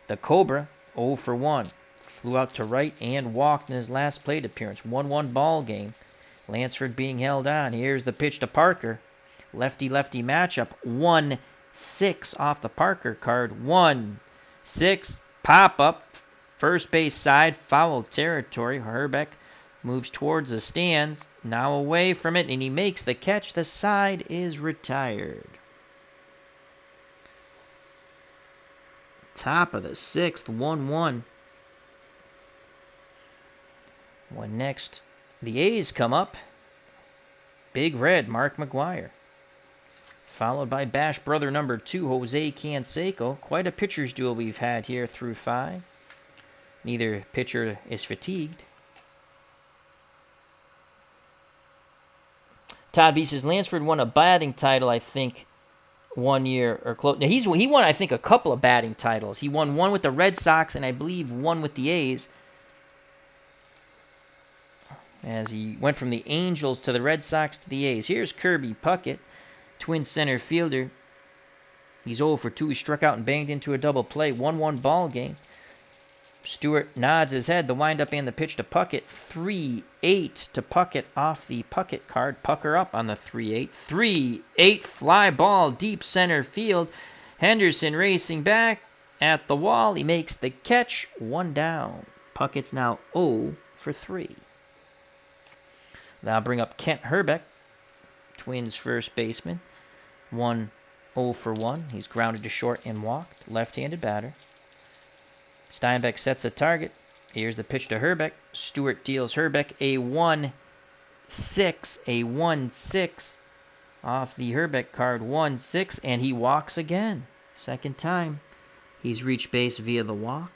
the Cobra, 0 for 1. Flew out to right and walked in his last plate appearance. 1-1 ball game. Lansford being held on. Here's the pitch to Parker. Lefty-lefty matchup. 1-6 off the Parker card. 1-6. Pop-up. First base side. Foul territory. Herbeck moves towards the stands. Now away from it, and he makes the catch. The side is retired. Top of the 6th. 1-1. When next the A's come up, Big Red, Mark McGwire. Followed by Bash Brother number 2, Jose Canseco. Quite a pitcher's duel we've had here through 5. Neither pitcher is fatigued. Todd B says Lansford won a batting title, I think, 1 year or close. Now he won, I think, a couple of batting titles. He won one with the Red Sox and I believe one with the A's. As he went from the Angels to the Red Sox to the A's. Here's Kirby Puckett, Twins center fielder. He's 0 for 2. He struck out and banged into a double play. 1-1 ball game. Stewart nods his head. The windup and the pitch to Puckett. 3-8 to Puckett off the Puckett card. Pucker up on the 3-8. 3-8 fly ball deep center field. Henderson racing back at the wall. He makes the catch. 1 down. Puckett's now 0 for 3. Now bring up Kent Hrbek, Twins first baseman. 0 for 1. He's grounded to short and walked. Left-handed batter. Steinbeck sets the target. Here's the pitch to Hrbek. Stewart deals Hrbek a 1-6. A 1-6 off the Hrbek card. 1-6, and he walks again. Second time he's reached base via the walk.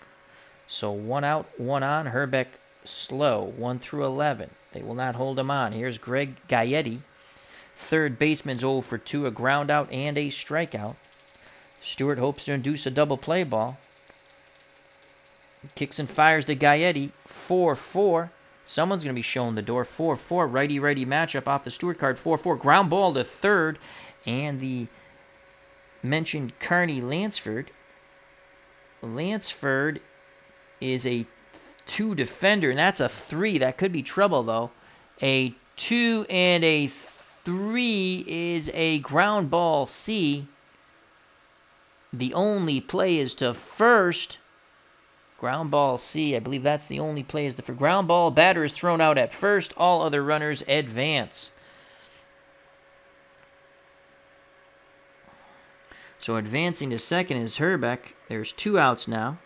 So 1 out, 1 on. Hrbek slow. 1 through 11. They will not hold him on. Here's Greg Gaetti. Third baseman's 0 for 2. A ground out and a strikeout. Stewart hopes to induce a double play ball. Kicks and fires to Gaetti. 4-4. Someone's going to be showing the door. 4-4. Righty-righty matchup off the Stewart card. 4-4. Ground ball to third. And the mentioned Carney Lansford. Lansford is a 2 defender, and that's a 3. That could be trouble, though. A 2 and a 3 is a ground ball C. The only play is to first. Ground ball C. I believe that's the only play is to first. Ground ball. Batter is thrown out at first. All other runners advance. So advancing to second is Hrbek. There's 2 outs now,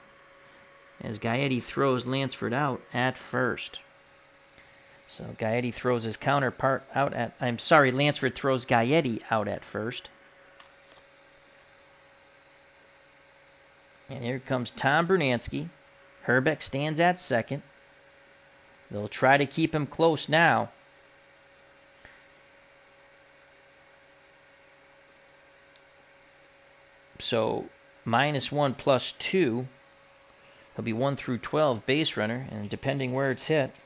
as Gaetti throws Lansford out at first. So Gaetti throws his counterpart out at... Lansford throws Gaetti out at first. And here comes Tom Brunansky. Hrbek stands at second. They'll try to keep him close now. So -1 plus 2. He'll be 1 through 12 base runner, and depending where it's hit.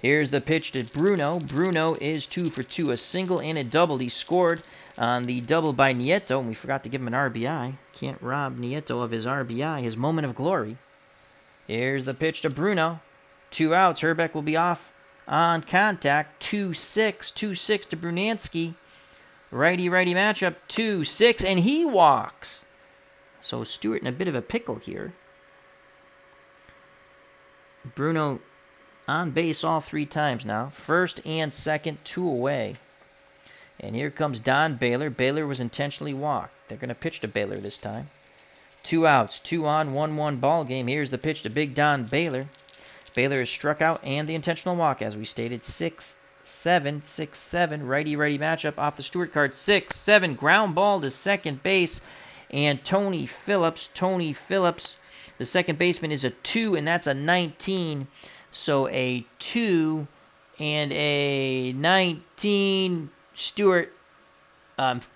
Here's the pitch to Bruno. Bruno is 2 for 2, a single and a double. He scored on the double by Nieto, and we forgot to give him an RBI. Can't rob Nieto of his RBI, his moment of glory. Here's the pitch to Bruno. 2 outs. Hrbek will be off on contact. 2-6. 2-6 to Brunansky. Righty-righty matchup. 2-6, and he walks. So Stewart in a bit of a pickle here. Bruno on base all 3 times now. First and second, 2 away. And here comes Don Baylor. Baylor was intentionally walked. They're going to pitch to Baylor this time. 2 outs, 2 on, 1-1 ball game. Here's the pitch to Big Don Baylor. Baylor is struck out and the intentional walk, as we stated. 6-7, 6-7. Righty-righty matchup off the Stewart card. 6-7. Ground ball to second base. And Tony Phillips, the second baseman, is a 2, and that's a 19. So a 2 and a 19. Stewart,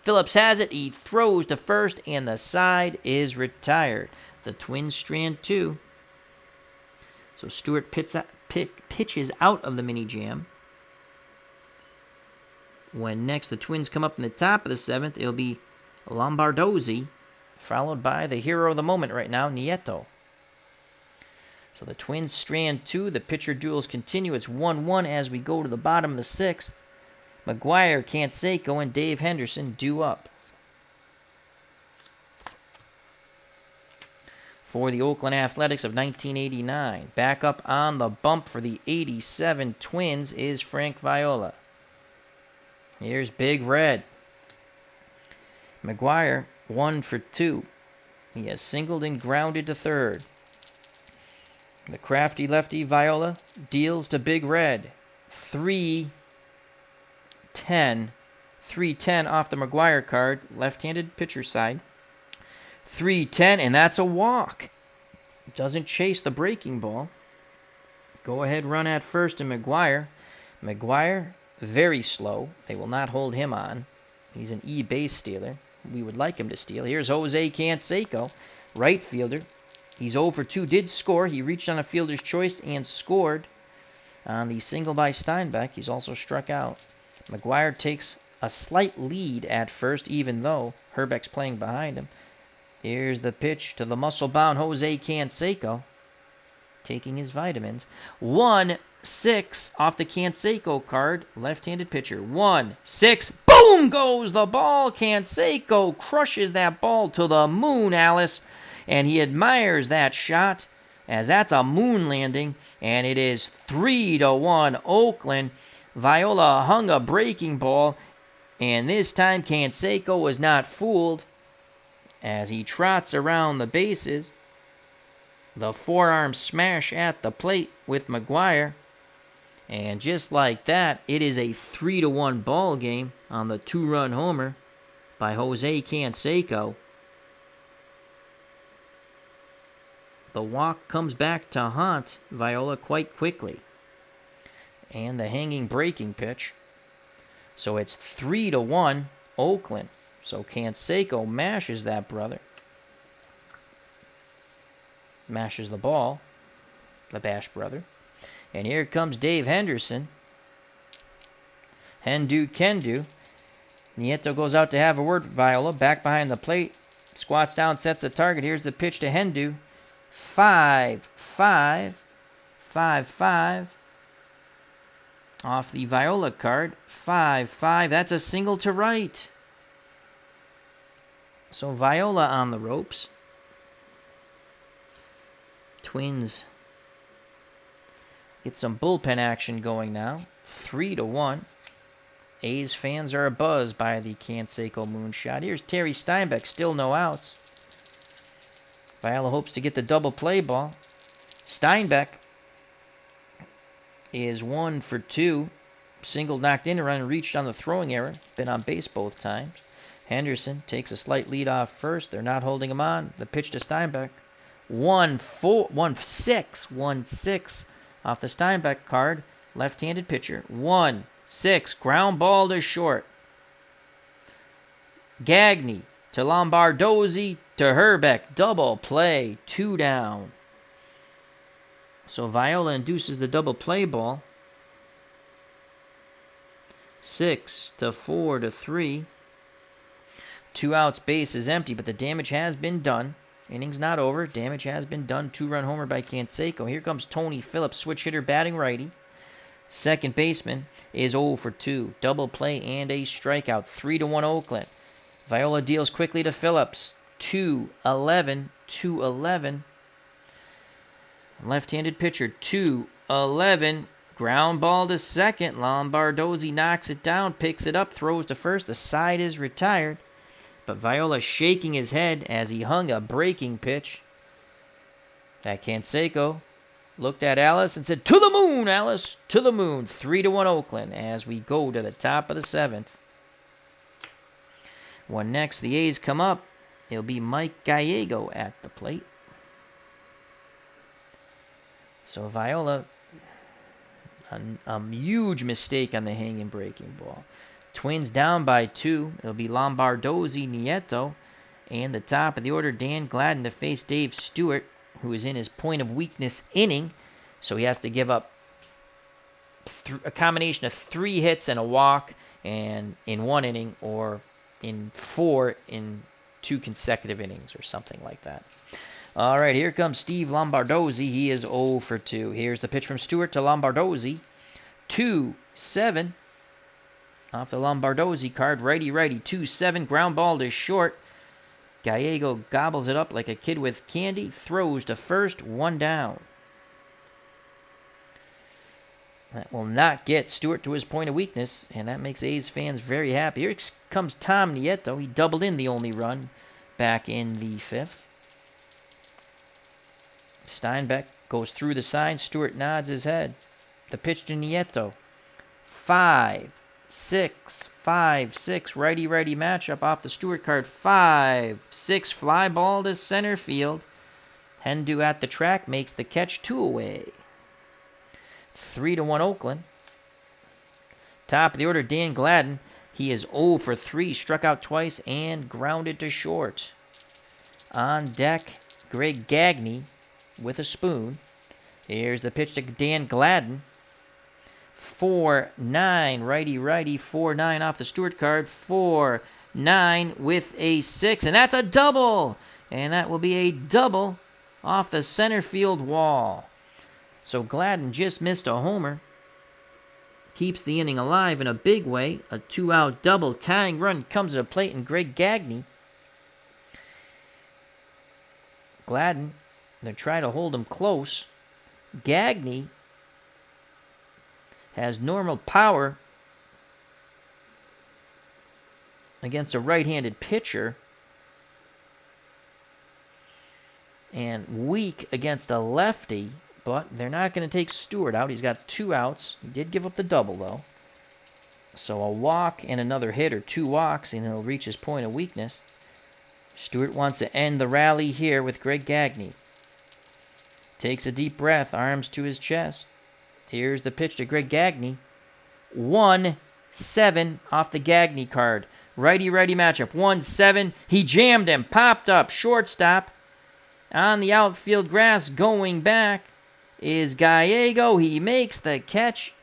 Phillips has it. He throws to first, and the side is retired. The Twins strand 2. So Stewart pitches out of the mini jam. When next the Twins come up in the top of the 7th, it'll be Lombardozzi, followed by the hero of the moment right now, Nieto. So the Twins strand 2. The pitcher duels continue. It's 1-1 as we go to the bottom of the 6th. McGwire, Canseco, and Dave Henderson due up. For the Oakland Athletics of 1989, back up on the bump for the 87 Twins is Frank Viola. Here's Big Red. McGwire, 1 for 2. He has singled and grounded to third. The crafty lefty Viola deals to Big Red. 3-10. 3-10 off the McGuire card. Left-handed pitcher side. 3-10, and that's a walk. Doesn't chase the breaking ball. Go ahead, run at first to McGuire. McGuire, very slow. They will not hold him on. He's an E base stealer. We would like him to steal. Here's Jose Canseco, right fielder. He's 0 for 2, did score. He reached on a fielder's choice and scored on the single by Steinbeck. He's also struck out. McGuire takes a slight lead at first, even though Herbeck's playing behind him. Here's the pitch to the muscle-bound Jose Canseco, taking his vitamins. 1-6 off the Canseco card. Left-handed pitcher. 1-6. Boom goes the ball. Canseco crushes that ball to the moon, Alice. And he admires that shot, as that's a moon landing. And it is 3-1 Oakland. Viola hung a breaking ball. And this time Canseco was not fooled, as he trots around the bases. The forearm smash at the plate with McGuire. And just like that, it is a 3-1 ball game on the 2-run homer by Jose Canseco. The walk comes back to haunt Viola quite quickly. And the hanging breaking pitch. So it's 3-1 Oakland. So Canseco mashes that brother. Mashes the ball. The Bash brother. And here comes Dave Henderson. Hendu Kendu. Nieto goes out to have a word with Viola. Back behind the plate. Squats down, sets the target. Here's the pitch to Hendu. 5-5. 5-5. Off the Viola card. 5-5. That's a single to right. So Viola on the ropes. Twins get some bullpen action going now. 3-1. A's fans are abuzz by the Canseco moonshot. Here's Terry Steinbeck, still no outs. Viola hopes to get the double play ball. Steinbeck is 1 for 2. Single knocked in a run and reached on the throwing error. Been on base both times. Henderson takes a slight lead off first. They're not holding him on. The pitch to Steinbeck. 1-6 off the Steinbeck card. Left-handed pitcher. 1-6. Ground ball to short. Gagne to Lombardozzi to Herbeck. Double play. 2 down. So Viola induces the double play ball. 6-4-3. 2 outs, base is empty, but the damage has been done. Inning's not over. Damage has been done. 2-run homer by Canseco. Here comes Tony Phillips, switch hitter, batting righty. Second baseman is 0 for 2. Double play and a strikeout. 3-1 Oakland. Viola deals quickly to Phillips. 2-11. 2-11. Left-handed pitcher. 2-11. Ground ball to second. Lombardozzi knocks it down, picks it up, throws to first. The side is retired. But Viola shaking his head as he hung a breaking pitch. That Canseco looked at Alice and said, "To the moon, Alice, to the moon." 3-1 Oakland as we go to the top of the 7th. When next the A's come up, it'll be Mike Gallego at the plate. So Viola, a huge mistake on the hanging breaking ball. Twins down by 2. It'll be Lombardozzi, Nieto, and the top of the order, Dan Gladden, to face Dave Stewart, who is in his point of weakness inning. So he has to give up a combination of 3 hits and a walk, and in 1 inning, or in 4 in 2 consecutive innings, or something like that. All right, here comes Steve Lombardozzi. He is 0 for 2. Here's the pitch from Stewart to Lombardozzi. 2-7. Off the Lombardozzi card, righty-righty, 2-7, ground ball to short. Gallego gobbles it up like a kid with candy, throws to first, 1 down. That will not get Stewart to his point of weakness, and that makes A's fans very happy. Here comes Tom Nieto. He doubled in the only run back in the 5th. Steinbeck goes through the sign. Stewart nods his head. The pitch to Nieto. 5-6. 5-6. Righty-righty matchup off the Stewart card. 5-6. Fly ball to center field. Hendu at the track makes the catch. 2 away. 3-1 Oakland. Top of the order, Dan Gladden. He is 0 for 3. Struck out twice and grounded to short. On deck, Greg Gagne with a spoon. Here's the pitch to Dan Gladden. 4-9, righty-righty, 4-9 off the Stewart card. 4-9 with a 6, and that's a double! And that will be a double off the center field wall. So Gladden just missed a homer. Keeps the inning alive in a big way. A 2-out double. Tying run comes to the plate, and Greg Gagne. Gladden, they're trying to hold him close. Gagne has normal power against a right-handed pitcher and weak against a lefty, but they're not going to take Stewart out. He's got 2 outs. He did give up the double, though. So a walk and another hit, or 2 walks, and he'll reach his point of weakness. Stewart wants to end the rally here with Greg Gagne. Takes a deep breath, arms to his chest. Here's the pitch to Greg Gagne. 1-7 off the Gagne card. Righty-righty matchup. 1-7. He jammed him. Popped up. Shortstop. On the outfield grass, going back, is Gallego. He makes the catch.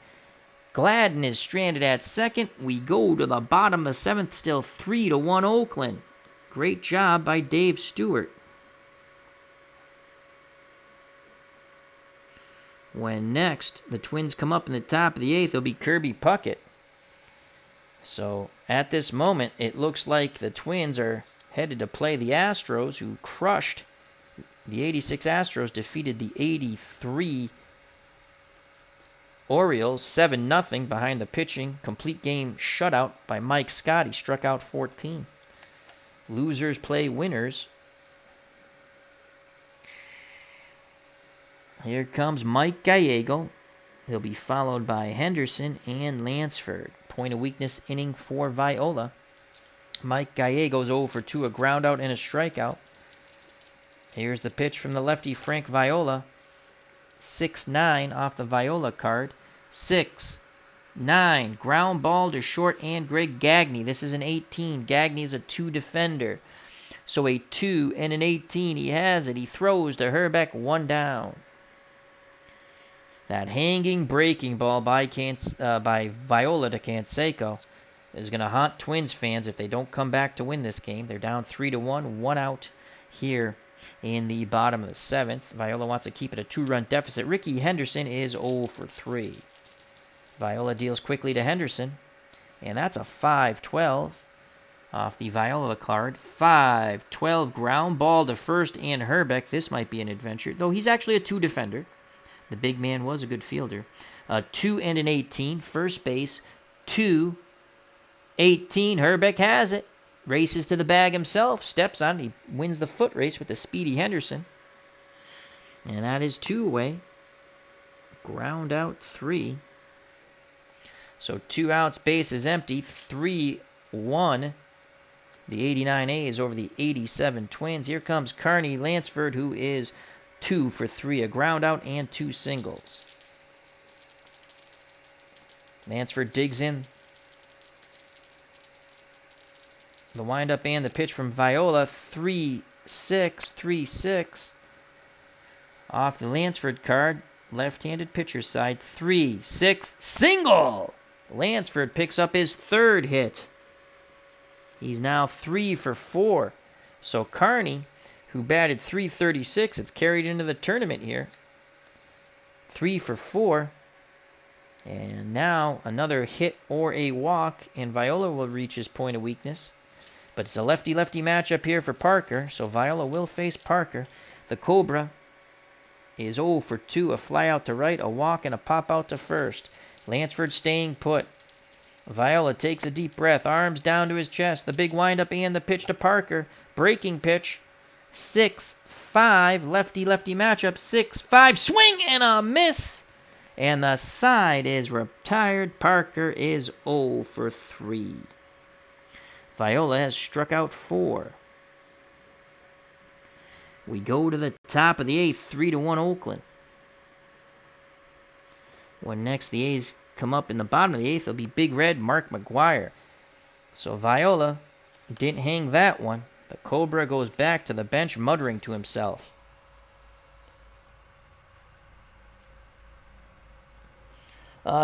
Gladden is stranded at second. We go to the bottom of the 7th, still 3-1 Oakland. Great job by Dave Stewart. When next the Twins come up in the top of the 8th, it'll be Kirby Puckett. So at this moment, it looks like the Twins are headed to play the Astros, who crushed the 86 Astros, defeated the 83 Orioles 7-0 behind the pitching. Complete game shutout by Mike Scott. He struck out 14. Losers play winners. Here comes Mike Gallego. He'll be followed by Henderson and Lansford. Point of weakness inning for Viola. Mike Gallego's 0 for 2, a ground out and a strikeout. Here's the pitch from the lefty Frank Viola. 6-9 off the Viola card. 6-9. Ground ball to short and Greg Gagne. This is an 18. Gagne is a 2 defender. So a 2 and an 18. He has it. He throws to Herbeck, 1 down. That hanging breaking ball by Viola to Canseco is going to haunt Twins fans if they don't come back to win this game. They're down 3-1, 1 out here in the bottom of the 7th. Viola wants to keep it a 2-run deficit. Ricky Henderson is 0 for 3. Viola deals quickly to Henderson, and that's a 5-12 off the Viola card. 5-12 ground ball to first and Herbeck. This might be an adventure, though he's actually a 2 defender. The big man was a good fielder. 2 and an 18. First base. 2-18. Herbeck has it. Races to the bag himself. Steps on. He wins the foot race with the speedy Henderson. And that is 2 away. Ground out 3. So 2 outs. Base is empty. 3-1. The 89 A's over the 87 Twins. Here comes Carney Lansford, who is 2 for 3, a ground out and 2 singles. Lansford digs in. The windup and the pitch from Viola. 3-6, 3-6. Off the Lansford card. Left-handed pitcher side. 3-6, single! Lansford picks up his 3rd hit. He's now 3 for 4. So Carney, who batted .336, it's carried into the tournament here. 3 for 4. And now another hit or a walk, and Viola will reach his point of weakness. But it's a lefty-lefty matchup here for Parker, so Viola will face Parker. The Cobra is 0 for 2, a fly out to right, a walk, and a pop out to first. Lansford staying put. Viola takes a deep breath, arms down to his chest. The big windup and the pitch to Parker. Breaking pitch. 6-5. 5. Lefty-lefty matchup. 6-5. Swing and a miss. And the side is retired. Parker is 0 for 3. Viola has struck out 4. We go to the top of the 8th. 3-1 Oakland. When next the A's come up in the bottom of the 8th, it'll be Big Red Mark McGwire. So Viola didn't hang that one. The Cobra goes back to the bench muttering to himself.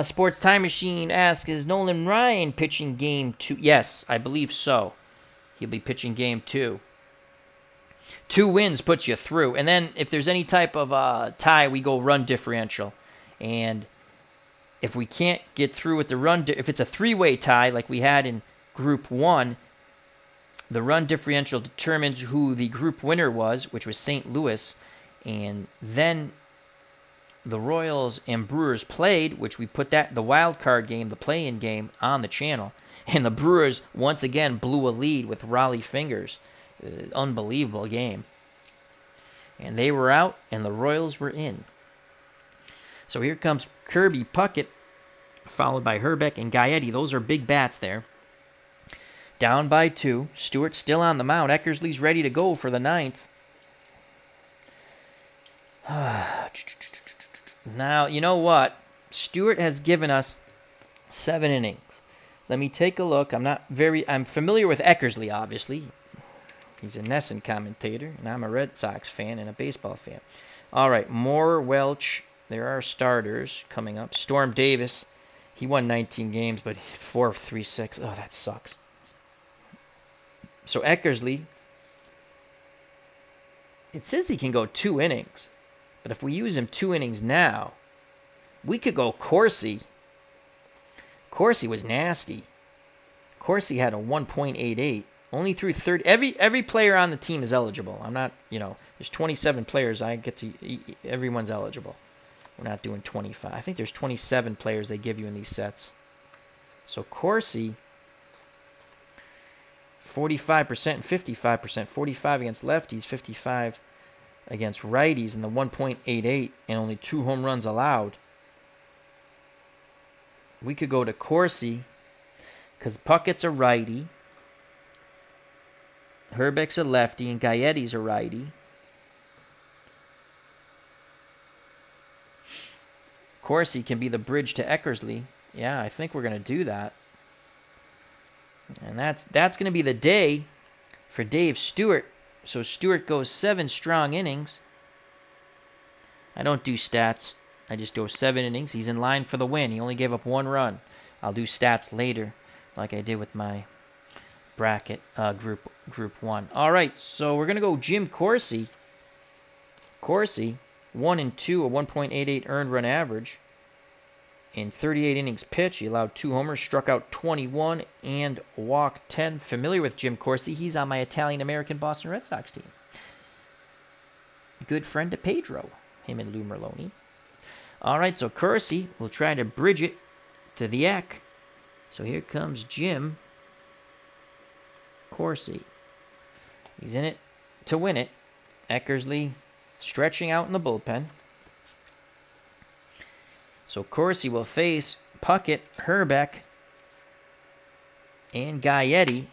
Sports Time Machine asks, is Nolan Ryan pitching game 2? Yes, I believe so. He'll be pitching game 2. 2 wins puts you through. And then if there's any type of tie, we go run differential. And if we can't get through with the run, if it's a 3-way tie like we had in Group 1, the run differential determines who the group winner was, which was St. Louis. And then the Royals and Brewers played, which we put the wild card game, the play-in game, on the channel. And the Brewers once again blew a lead with Raleigh Fingers. Unbelievable game. And they were out, and the Royals were in. So here comes Kirby Puckett, followed by Herbeck and Gaetti. Those are big bats there. Down by 2. Stewart still on the mound. Eckersley's ready to go for the 9th. Now, you know what? Stewart has given us 7 innings. Let me take a look. I'm familiar with Eckersley, obviously. He's a Nesson commentator, and I'm a Red Sox fan and a baseball fan. All right, Moore, Welch. There are starters coming up. Storm Davis. He won 19 games, but 4.36. Oh, that sucks. So Eckersley, it says he can go 2 innings. But if we use him 2 innings now, we could go Corsi. Corsi was nasty. Corsi had a 1.88. Only through 30. Every player on the team is eligible. I'm not, there's 27 players. Everyone's eligible. We're not doing 25. I think there's 27 players they give you in these sets. So Corsi, 45% and 55%. 45 against lefties, 55 against righties, and the 1.88 and only 2 home runs allowed. We could go to Corsi because Puckett's a righty, Herbeck's a lefty, and Gaetti's a righty. Corsi can be the bridge to Eckersley. Yeah, I think we're going to do that. And that's going to be the day for Dave Stewart. So Stewart goes 7 strong innings. I don't do stats. I just go 7 innings. He's in line for the win. He only gave up 1 run. I'll do stats later, like I did with my bracket group 1. All right, so we're going to go Jim Corsi. Corsi, 1 and 2, a 1.88 earned run average. In 38 innings pitched, he allowed 2 homers, struck out 21, and walked 10. Familiar with Jim Corsi. He's on my Italian-American Boston Red Sox team. Good friend to Pedro, him and Lou Merloni. All right, so Corsi will try to bridge it to the Eck. So here comes Jim Corsi. He's in it to win it. Eckersley stretching out in the bullpen. So Corsi will face Puckett, Herbeck, and Gaetti.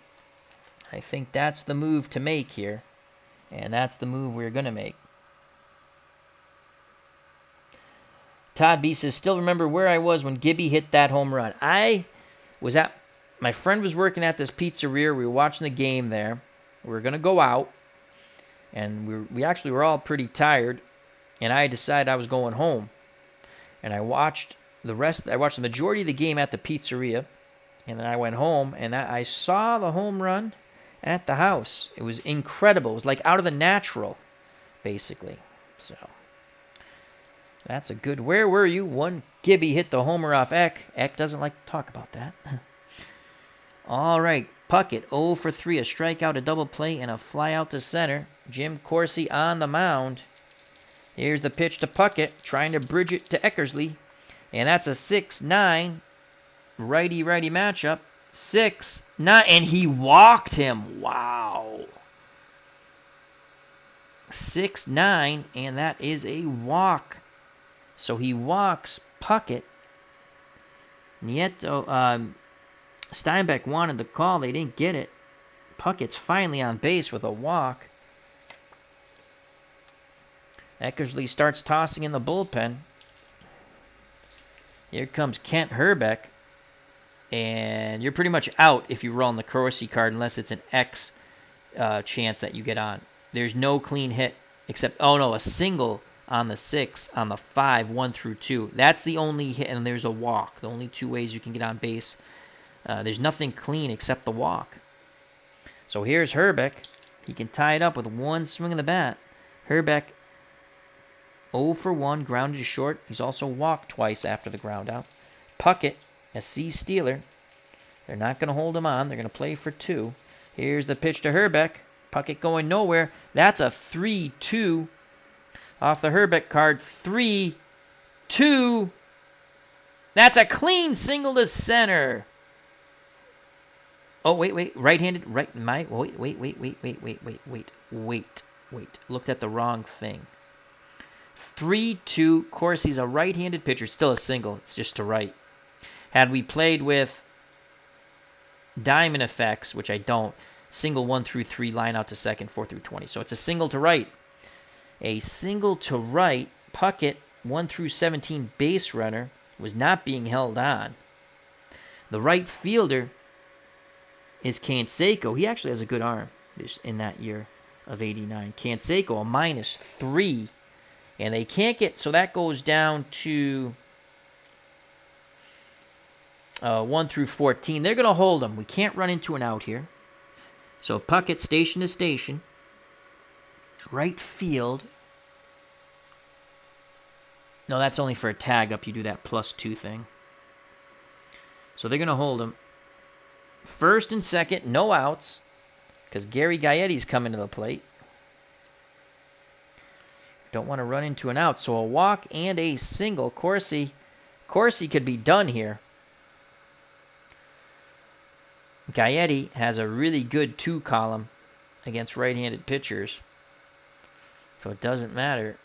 I think that's the move to make here. And that's the move we're going to make. Todd B says, still remember where I was when Gibby hit that home run. My friend was working at this pizzeria. We were watching the game there. We were going to go out. And we actually were all pretty tired. And I decided I was going home. And I watched the majority of the game at the pizzeria. And then I went home, and I saw the home run at the house. It was incredible. It was like out of the natural, basically. So that's a good. Where were you? One Gibby hit the homer off Eck. Eck doesn't like to talk about that. All right, Puckett 0 for 3, a strikeout, a double play, and a fly out to center. Jim Corsi on the mound. Here's the pitch to Puckett, trying to bridge it to Eckersley. And that's a 6-9 righty-righty matchup. 6-9, and he walked him. Wow. 6-9, and that is a walk. So he walks Puckett. Nieto, Steinbeck wanted the call. They didn't get it. Puckett's finally on base with a walk. Eckersley starts tossing in the bullpen. Here comes Kent Hrbek. And you're pretty much out if you roll on the Corsi card unless it's an X chance that you get on. There's no clean hit except, oh no, a single on the 6, on the 5, 1 through 2. That's the only hit, and there's a walk. The only two ways you can get on base. There's nothing clean except the walk. So here's Hrbek. He can tie it up with one swing of the bat. Hrbek 0 for 1, grounded to short. He's also walked twice after the ground out. Puckett, a C stealer. They're not going to hold him on. They're going to play for 2. Here's the pitch to Hrbek. Puckett going nowhere. That's a 3-2 off the Hrbek card. 3-2. That's a clean single to center. Oh, wait. Right-handed. Wait. Looked at the wrong thing. 3-2. Of course, he's a right-handed pitcher. It's still a single. It's just to right. Had we played with diamond effects, which I don't, single 1 through 3, line out to second, 4 through 20. So it's a single to right. A single to right. Puckett, 1 through 17 base runner, was not being held on. The right fielder is Canseco. He actually has a good arm in that year of 89. Canseco, a -3. And they can't get, so that goes down to 1 through 14. They're going to hold them. We can't run into an out here. So Puckett station to station. Right field. No, that's only for a tag up. You do that +2 thing. So they're going to hold him. First and second, no outs. Because Gary Gaetti's coming to the plate. Don't want to run into an out. So a walk and a single. Corsi could be done here. Gaetti has a really good 2 column against right-handed pitchers. So it doesn't matter.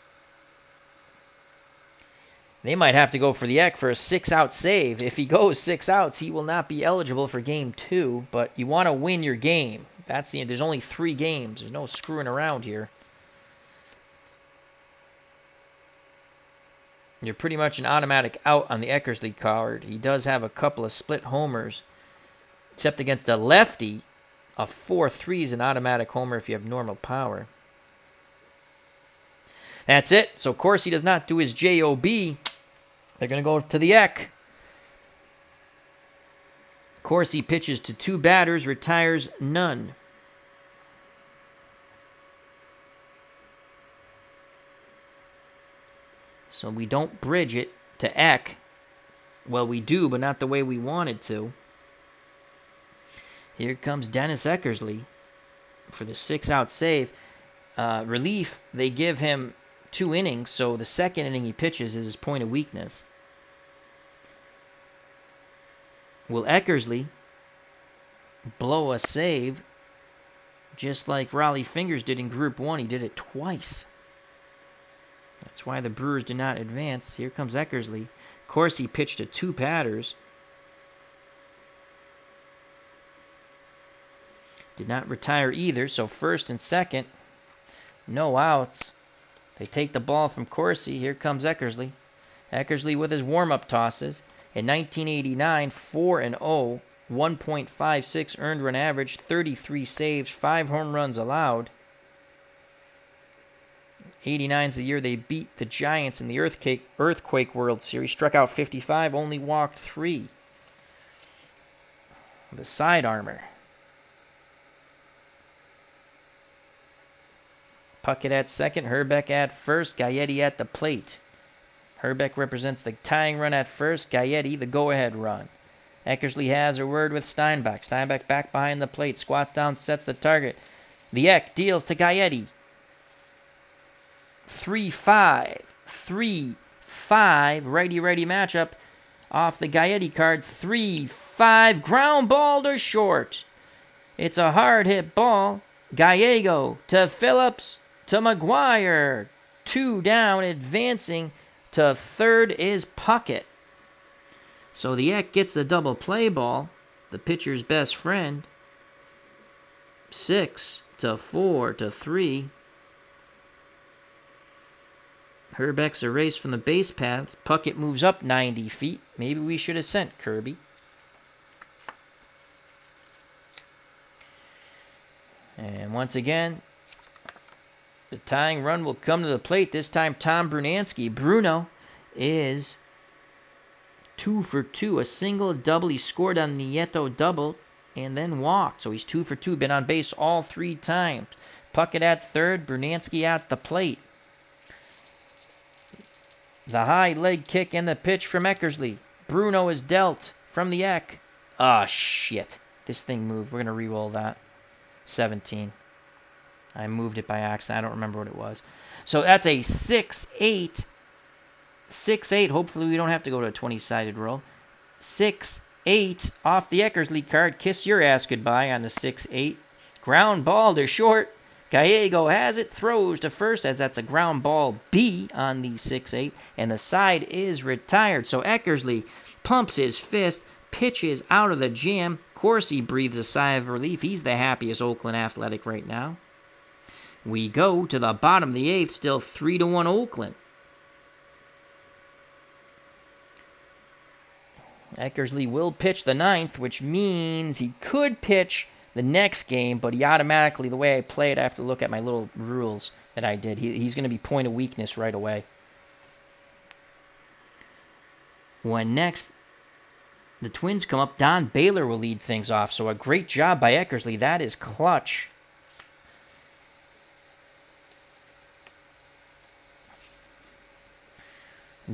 They might have to go for the Eck for a 6-out save. If he goes 6 outs, he will not be eligible for game 2. But you want to win your game. There's only 3 games. There's no screwing around here. You're pretty much an automatic out on the Eckersley card. He does have a couple of split homers. Except against a lefty, a 4-3 is an automatic homer if you have normal power. That's it. So Corsi does not do his JOB. They're going to go to the Eck. Corsi pitches to 2 batters, retires none. So we don't bridge it to Eck. Well, we do, but not the way we wanted to. Here comes Dennis Eckersley for the 6-out save. Relief, they give him 2 innings, so the second inning he pitches is his point of weakness. Will Eckersley blow a save just like Raleigh Fingers did in Group 1? He did it twice. That's why the Brewers did not advance. Here comes Eckersley. Of course, he pitched to 2 batters. Did not retire either, so first and second, no outs. They take the ball from Corsi. Here comes Eckersley. Eckersley with his warm-up tosses. In 1989, 4-0, 1.56 earned run average, 33 saves, 5 home runs allowed. 89 is the year they beat the Giants in the Earthquake World Series. Struck out 55, only walked 3. The side armor. Puckett at second, Hrbek at first, Gaetti at the plate. Hrbek represents the tying run at first, Gaetti the go-ahead run. Eckersley has a word with Steinbeck. Steinbeck back behind the plate, squats down, sets the target. The Eck deals to Gaetti. 3-5, 3-5, righty-righty matchup off the Gaetti card. 3-5, ground ball to short. It's a hard hit ball. Gallego to Phillips. to McGuire. 2 down, advancing to third is Puckett. So the Eck gets the double play ball, the pitcher's best friend. 6 to 4 to 3. Herbeck's erased from the base paths. Puckett moves up 90 feet. Maybe we should have sent Kirby. And once again, the tying run will come to the plate. This time, Tom Brunansky. Bruno is 2 for 2. A single, a double. He scored on Nieto double and then walked. So he's 2 for 2. Been on base all 3 times. Puckett at third. Brunansky at the plate. The high leg kick and the pitch from Eckersley. Bruno is dealt from the Eck. Ah, shit. This thing moved. We're going to re-roll that. 17. I moved it by accident. I don't remember what it was. So that's a 6-8. 6-8. Hopefully we don't have to go to a 20-sided roll. 6-8 off the Eckersley card. Kiss your ass goodbye on the 6-8. Ground ball to short. Gallego has it. Throws to first as that's a ground ball B on the 6-8. And the side is retired. So Eckersley pumps his fist. Pitches out of the jam. Corsi breathes a sigh of relief. He's the happiest Oakland Athletic right now. We go to the bottom of the 8th, still 3-1 Oakland. Eckersley will pitch the 9th, which means he could pitch the next game, but he automatically, the way I play it, I have to look at my little rules that I did. He's going to be point of weakness right away. When next the Twins come up, Don Baylor will lead things off. So a great job by Eckersley. That is clutch.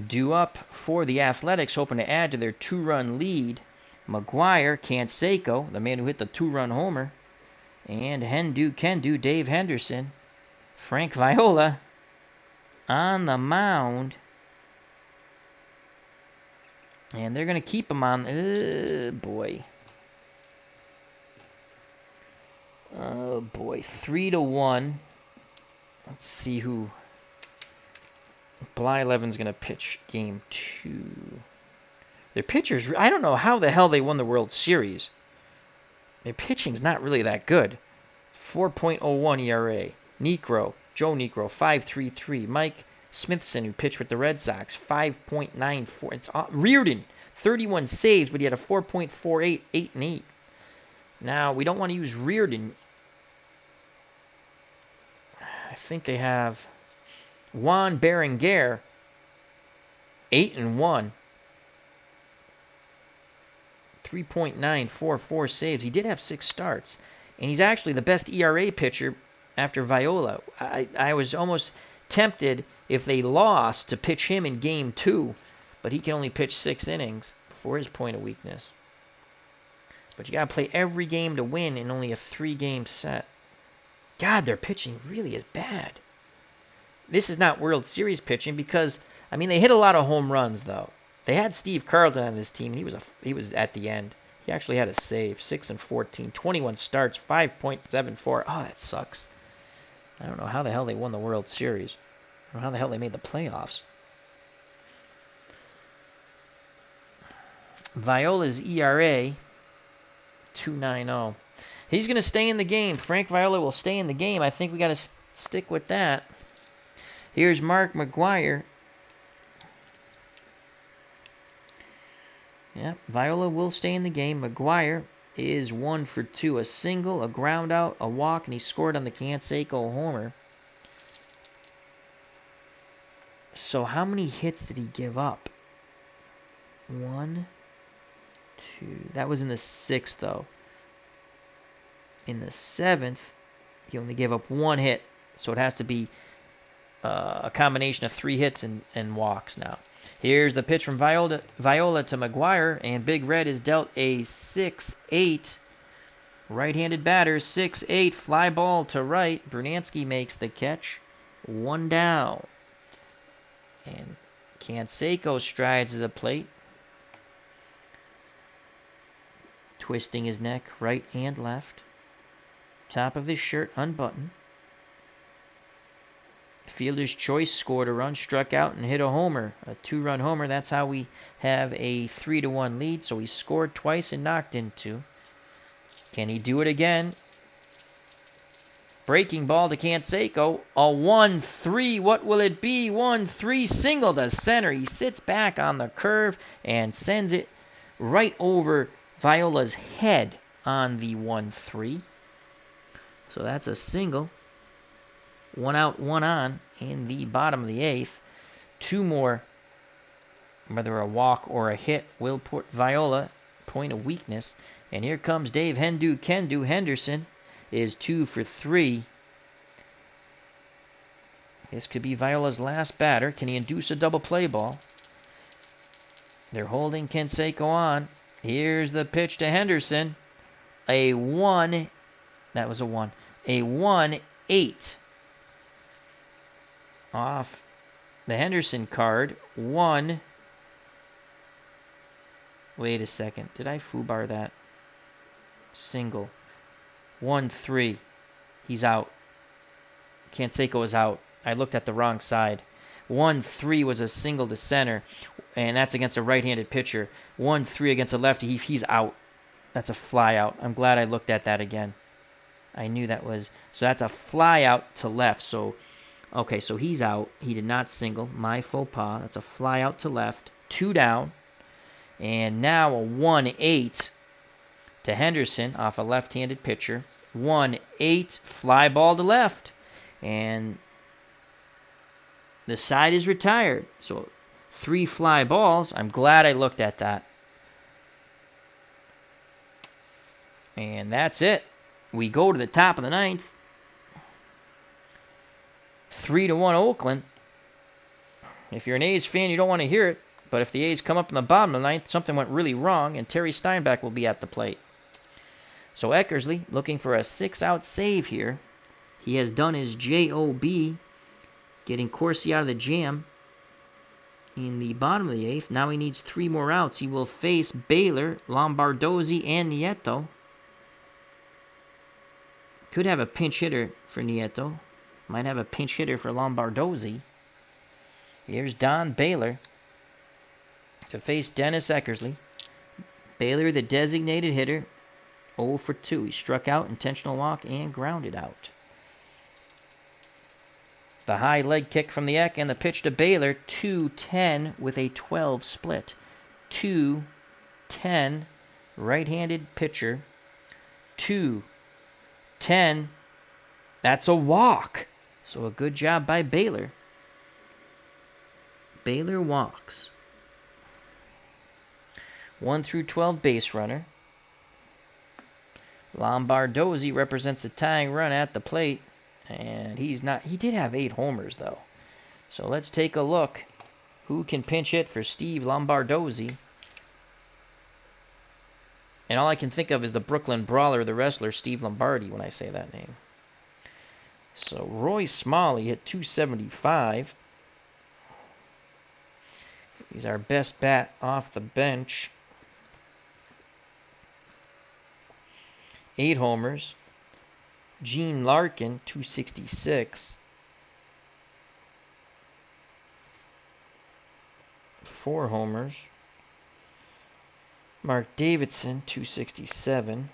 Due up for the Athletics, hoping to add to their 2-run lead. McGuire, Canseco, the man who hit the 2-run homer. And Hendu, Dave Henderson. Frank Viola on the mound. And they're going to keep him on. Boy. Oh, boy. 3-1. Let's see who. Blyleven's going to pitch game 2. Their pitchers, I don't know how the hell they won the World Series. Their pitching's not really that good. 4.01 ERA. Joe Niekro, 5.33. Mike Smithson, who pitched with the Red Sox, 5.94. It's Reardon, 31 saves, but he had a 4.48, 8-8. Now, we don't want to use Reardon. I think they have Juan Berenguer, 8-1. 3.944 saves. He did have 6 starts. And he's actually the best ERA pitcher after Viola. I was almost tempted, if they lost, to pitch him in game 2. But he can only pitch 6 innings for his point of weakness. But you got to play every game to win in only a 3-game set. God, their pitching really is bad. This is not World Series pitching because, I mean, they hit a lot of home runs, though. They had Steve Carlton on this team. He was at the end. He actually had a save. 6-14, 21 starts, 5.74. Oh, that sucks. I don't know how the hell they won the World Series. I don't know how the hell they made the playoffs. Viola's ERA, 2.90. He's going to stay in the game. Frank Viola will stay in the game. I think we got to stick with that. Here's Mark McGuire. Yeah, Viola will stay in the game. McGuire is 1 for 2. A single, a ground out, a walk, and he scored on the Canseco homer. So how many hits did he give up? 1, 2. That was in the 6th, though. In the 7th, he only gave up 1 hit. So it has to be a combination of 3 hits and walks now. Here's the pitch from Viola to McGuire, and Big Red is dealt a 6-8. Right-handed batter, 6-8. Fly ball to right. Brunansky makes the catch. 1 down. And Canseco strides to the plate. Twisting his neck right and left. Top of his shirt unbuttoned. Fielder's choice, scored a run, struck out, and hit a homer. A 2-run homer. That's how we have a 3-1 lead. So he scored twice and knocked in 2. Can he do it again? Breaking ball to Canseco. A 1-3. What will it be? 1-3 single to center. He sits back on the curve and sends it right over Viola's head on the 1-3. So that's a single. 1 out, 1 on in the bottom of the 8th. 2 more, whether a walk or a hit, will put Viola point of weakness. And here comes Dave Kendu Henderson is 2 for 3. This could be Viola's last batter. Can he induce a double play ball? They're holding Canseco on. Here's the pitch to Henderson. A 1. That was a 1. A 1-8. Off the Henderson card. 1. Wait a second. Did I foobar that? Single. 1-3. He's out. Canseco is out. I looked at the wrong side. 1-3 was a single to center, and that's against a right-handed pitcher. 1-3 against a lefty. He's out. That's a fly out. I'm glad I looked at that again. I knew that was. So that's a fly out to left. So, okay, so he's out. He did not single. My faux pas. That's a fly out to left. 2 down. And now a 1-8 to Henderson off a left-handed pitcher. 1-8, fly ball to left. And the side is retired. So 3 fly balls. I'm glad I looked at that. And that's it. We go to the top of the 9th. 3-1 Oakland. If you're an A's fan, you don't want to hear it. But if the A's come up in the bottom of the 9th, something went really wrong, and Terry Steinbach will be at the plate. So Eckersley looking for a 6-out save here. He has done his JOB, getting Corsi out of the jam in the bottom of the 8th. Now he needs 3 more outs. He will face Baylor, Lombardozzi, and Nieto. Could have a pinch hitter for Nieto. Might have a pinch hitter for Lombardozzi. Here's Don Baylor to face Dennis Eckersley. Baylor, the designated hitter, 0 for 2. He struck out, intentional walk, and grounded out. The high leg kick from the Eck and the pitch to Baylor, 2-10 with a 12 split. 2-10, right-handed pitcher. 2-10, that's a walk. So a good job by Baylor. Baylor walks. 1 through 12 base runner. Lombardozzi represents a tying run at the plate. And he's not. He did have 8 homers, though. So let's take a look. Who can pinch hit for Steve Lombardozzi? And all I can think of is the Brooklyn Brawler, the wrestler, Steve Lombardi, when I say that name. So Roy Smalley hit .275. He's our best bat off the bench. 8 homers. Gene Larkin, .266. 4 homers. Mark Davidson, .267.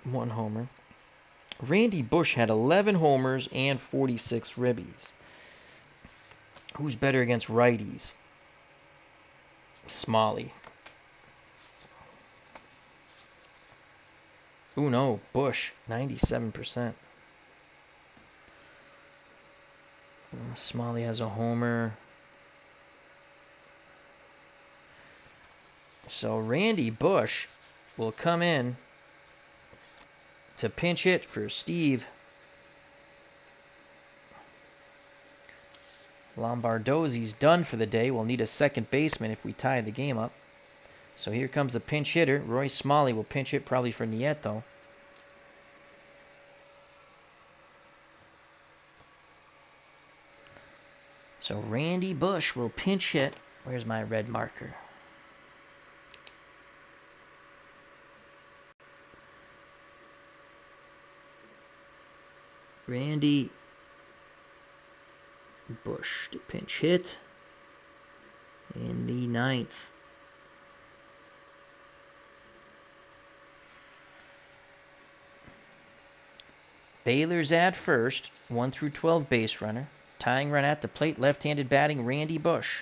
1 homer. Randy Bush had 11 homers and 46 ribbies. Who's better against righties? Smalley. Ooh, no, Bush, 97%. Smalley has a homer. So Randy Bush will come in to pinch hit for Steve Lombardozzi's done for the day. We'll need a second baseman if we tie the game up. So here comes the pinch hitter. Roy Smalley will pinch hit probably for Nieto. So Randy Bush will pinch hit. Where's my red marker? Randy Bush to pinch hit in the 9th. Baylor's at first, 1 through 12 base runner. Tying run at the plate, left-handed batting, Randy Bush.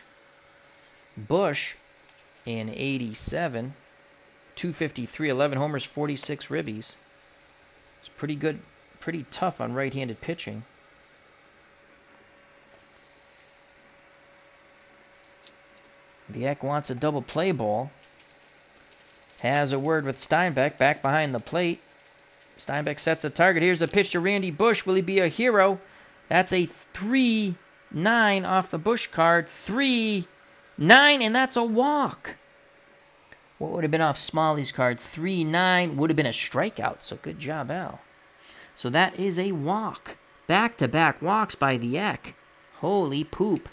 Bush in 87, 253, 11 homers, 46 ribbies. It's pretty good, pretty tough on right-handed pitching. Vieck wants a double play ball. Has a word with Steinbeck, back behind the plate. Steinbeck sets a target. Here's a pitch to Randy Bush. Will he be a hero? That's a 3-9 off the Bush card. 3-9, and that's a walk. What would have been off Smalley's card? 3-9 would have been a strikeout. So good job, Al. So that is a walk. Back-to-back walks by Vieck. Holy poop.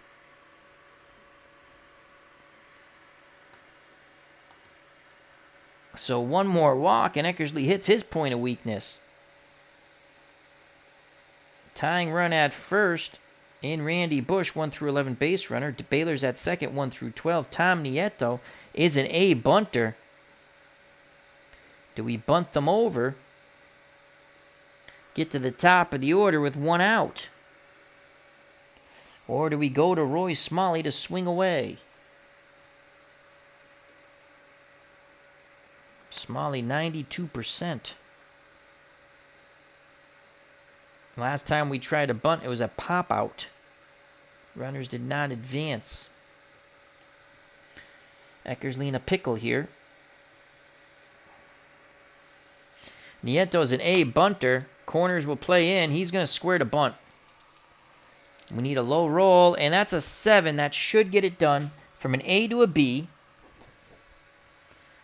So one more walk, and Eckersley hits his point of weakness. Tying run at first in Randy Bush, 1 through 11 base runner. Baylor's at second, 1 through 12. Tom Nieto is an A bunter. Do we bunt them over? Get to the top of the order with 1 out? Or do we go to Roy Smalley to swing away? Smalley, 92%. Last time we tried a bunt, it was a pop-out. Runners did not advance. Eckersley in a pickle here. Nieto's an A bunter. Corners will play in. He's going to square to bunt. We need a low roll, and that's a 7. That should get it done. From an A to a B.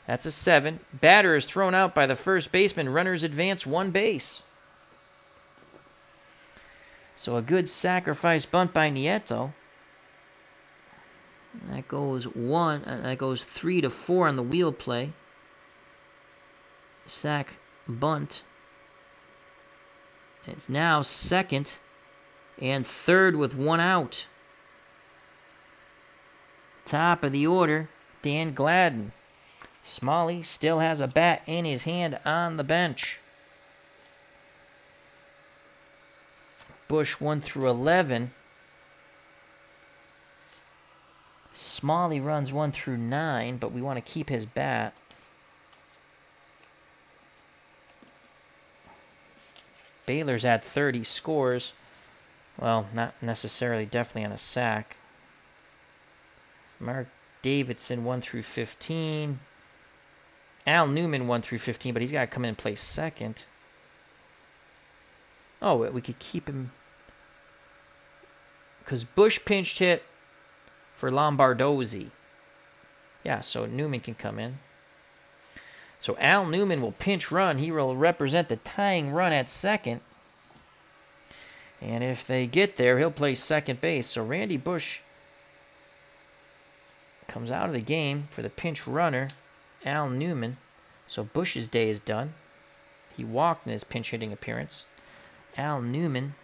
That's a 7. Batter is thrown out by the first baseman. Runners advance 1 base. So a good sacrifice bunt by Nieto. That goes 3 to 4 on the wheel play. Sack bunt. It's now second and third with 1 out. Top of the order, Dan Gladden. Smalley still has a bat in his hand on the bench. Bush 1 through 11. Smalley runs 1 through 9, but we want to keep his bat. Baylor's at 30, scores. Well, not necessarily, definitely on a sack. Mark Davidson 1 through 15. Al Newman 1 through 15, but he's got to come in and play second. Oh, we could keep him because Bush pinched hit for Lombardozzi. Yeah, so Newman can come in. So Al Newman will pinch run. He will represent the tying run at second. And if they get there, he'll play second base. So Randy Bush comes out of the game for the pinch runner, Al Newman. So Bush's day is done. He walked in his pinch hitting appearance. Al Newman.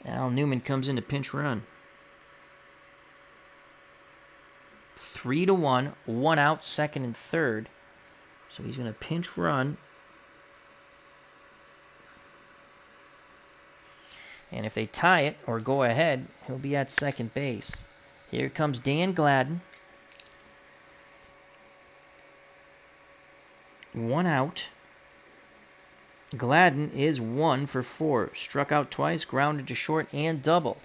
Al Newman comes in to pinch run. 3 to 1, 1 out, second and third. So he's going to pinch run. And if they tie it or go ahead, he'll be at second base. Here comes Dan Gladden. 1 out. Gladden is 1 for 4. Struck out twice, grounded to short, and doubled.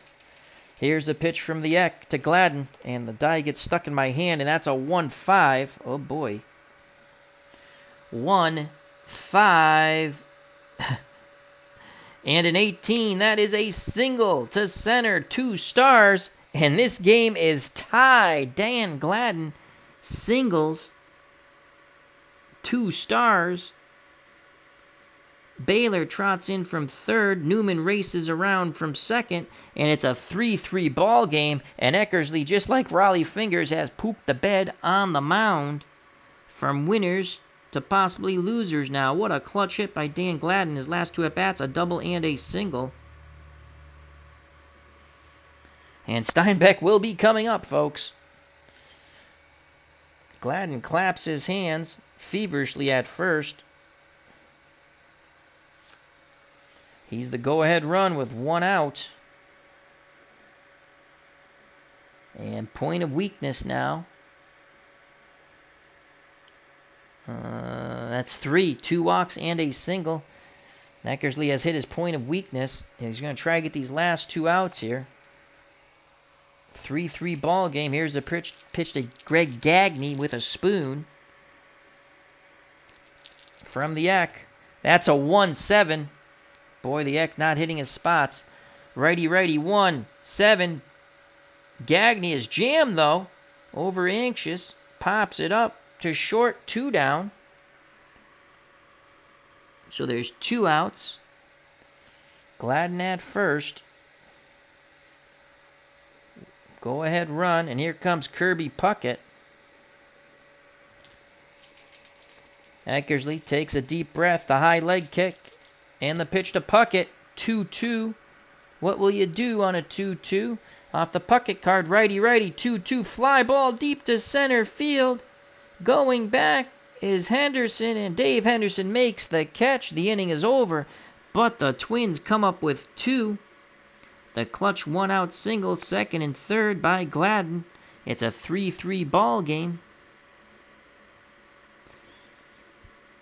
Here's the pitch from the Eck to Gladden, and the die gets stuck in my hand, and that's a 1-5. Oh boy. 1-5. And an 18. That is a single to center. 2 stars. And this game is tied. Dan Gladden singles. 2 stars. Baylor trots in from third. Newman races around from second. And it's a 3-3 ball game. And Eckersley, just like Raleigh Fingers, has pooped the bed on the mound. From winners to possibly losers now. What a clutch hit by Dan Gladden. His last 2 at-bats, a double and a single. And Steinbeck will be coming up, folks. Gladden claps his hands feverishly at first. He's the go-ahead run with 1 out. And point of weakness now. That's 3. 2 walks and a single. Eckersley has hit his point of weakness. And he's going to try to get these last 2 outs here. 3-3 ball game. Here's a pitch to Greg Gagne with a spoon. From the Eck. That's a 1-7. Boy, the Eck not hitting his spots. Righty, 1-7. Gagne is jammed, though. Over anxious. Pops it up to short. 2 down. So there's 2 outs. Gladden at first. Go ahead run. And here comes Kirby Puckett. Eckersley takes a deep breath. The high leg kick. And the pitch to Puckett. 2-2. What will you do on a 2-2? Off the Puckett card. Righty, 2-2. Fly ball deep to center field. Going back is Henderson. And Dave Henderson makes the catch. The inning is over. But the Twins come up with 2. The clutch 1-out single, second and third by Gladden. It's a 3-3 ball game.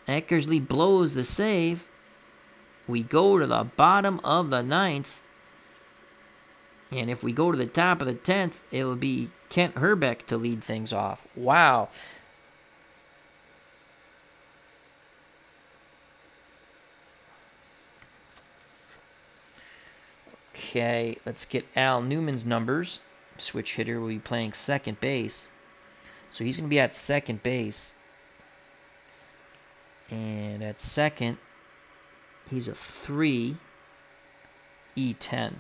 Eckersley blows the save. We go to the bottom of the 9th. And if we go to the top of the 10th, it will be Kent Herbeck to lead things off. Wow. Okay, let's get Al Newman's numbers. Switch hitter will be playing second base. So he's going to be at second base. And at second, he's a 3 E10.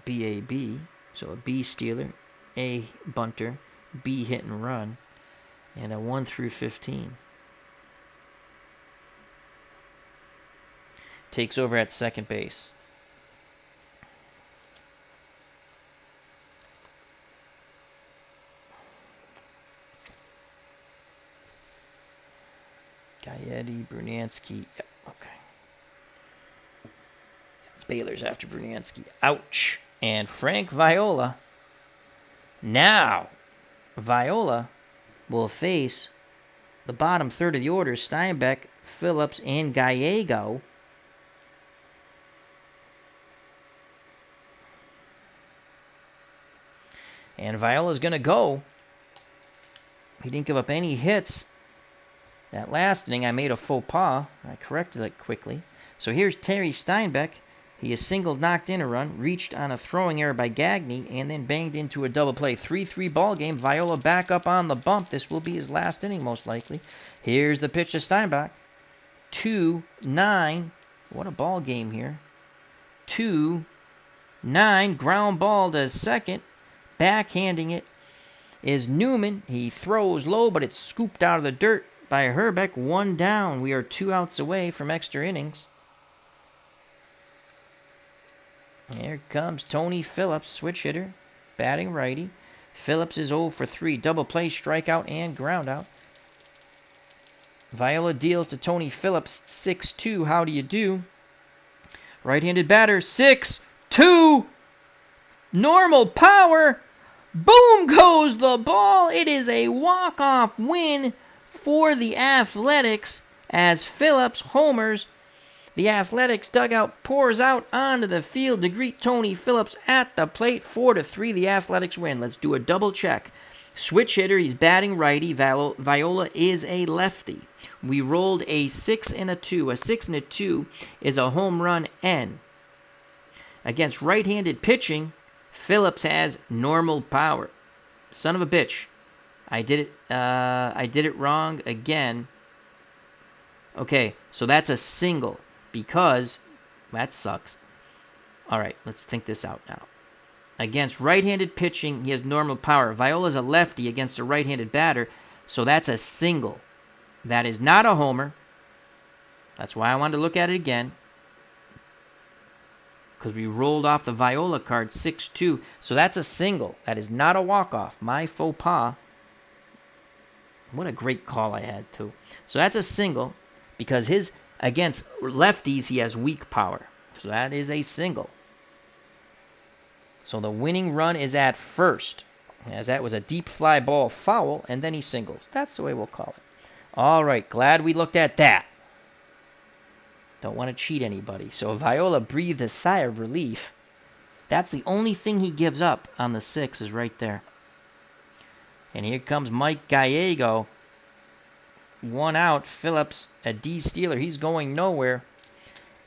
BAB, so a B stealer, A bunter, B hit and run, and a 1 through 15. Takes over at second base. Gaetti, Brunansky, yep, okay. Baylor's after Brunansky, ouch. And Frank Viola. Now, Viola will face the bottom third of the order, Steinbeck, Phillips, and Gallego. And Viola's going to go. He didn't give up any hits. That last inning, I made a faux pas. I corrected it quickly. So here's Terry Steinbeck. He is singled, knocked in a run, reached on a throwing error by Gagne, and then banged into a double play. 3-3 ball game. Viola back up on the bump. This will be his last inning, most likely. Here's the pitch to Steinbeck. 2-9. What a ball game here. 2-9. Ground ball to second. Backhanding it is Newman. He throws low, but it's scooped out of the dirt by Herbeck. 1 down. We are 2 outs away from extra innings. Here comes Tony Phillips, switch hitter, batting righty. Phillips is 0 for 3. Double play, strikeout, and ground out. Viola deals to Tony Phillips, 6-2. How do you do? Right-handed batter, 6-2. Normal power. Boom goes the ball. It is a walk-off win for the Athletics as Phillips homers. The Athletics dugout pours out onto the field to greet Tony Phillips at the plate. 4-3, the Athletics win. Let's do a double check. Switch hitter, he's batting righty. Viola is a lefty. We rolled a 6 and a 2. A 6 and a 2 is a home run N. Against right-handed pitching, Phillips has normal power. Son of a bitch. I did it wrong again. Okay, so that's a single. Because that sucks. All right, let's think this out now. Against right-handed pitching, he has normal power. Viola's a lefty against a right-handed batter, so that's a single. That is not a homer. That's why I wanted to look at it again. Because we rolled off the Viola card 6-2. So that's a single. That is not a walk-off. My faux pas. What a great call I had, too. So that's a single because his against lefties, he has weak power. So that is a single. So the winning run is at first, as that was a deep fly ball foul, and then he singles. That's the way we'll call it. All right, glad we looked at that. Don't want to cheat anybody. So Viola breathed a sigh of relief. That's the only thing he gives up on the 6 is right there. And here comes Mike Gallego. 1 out. Phillips, a D stealer. He's going nowhere.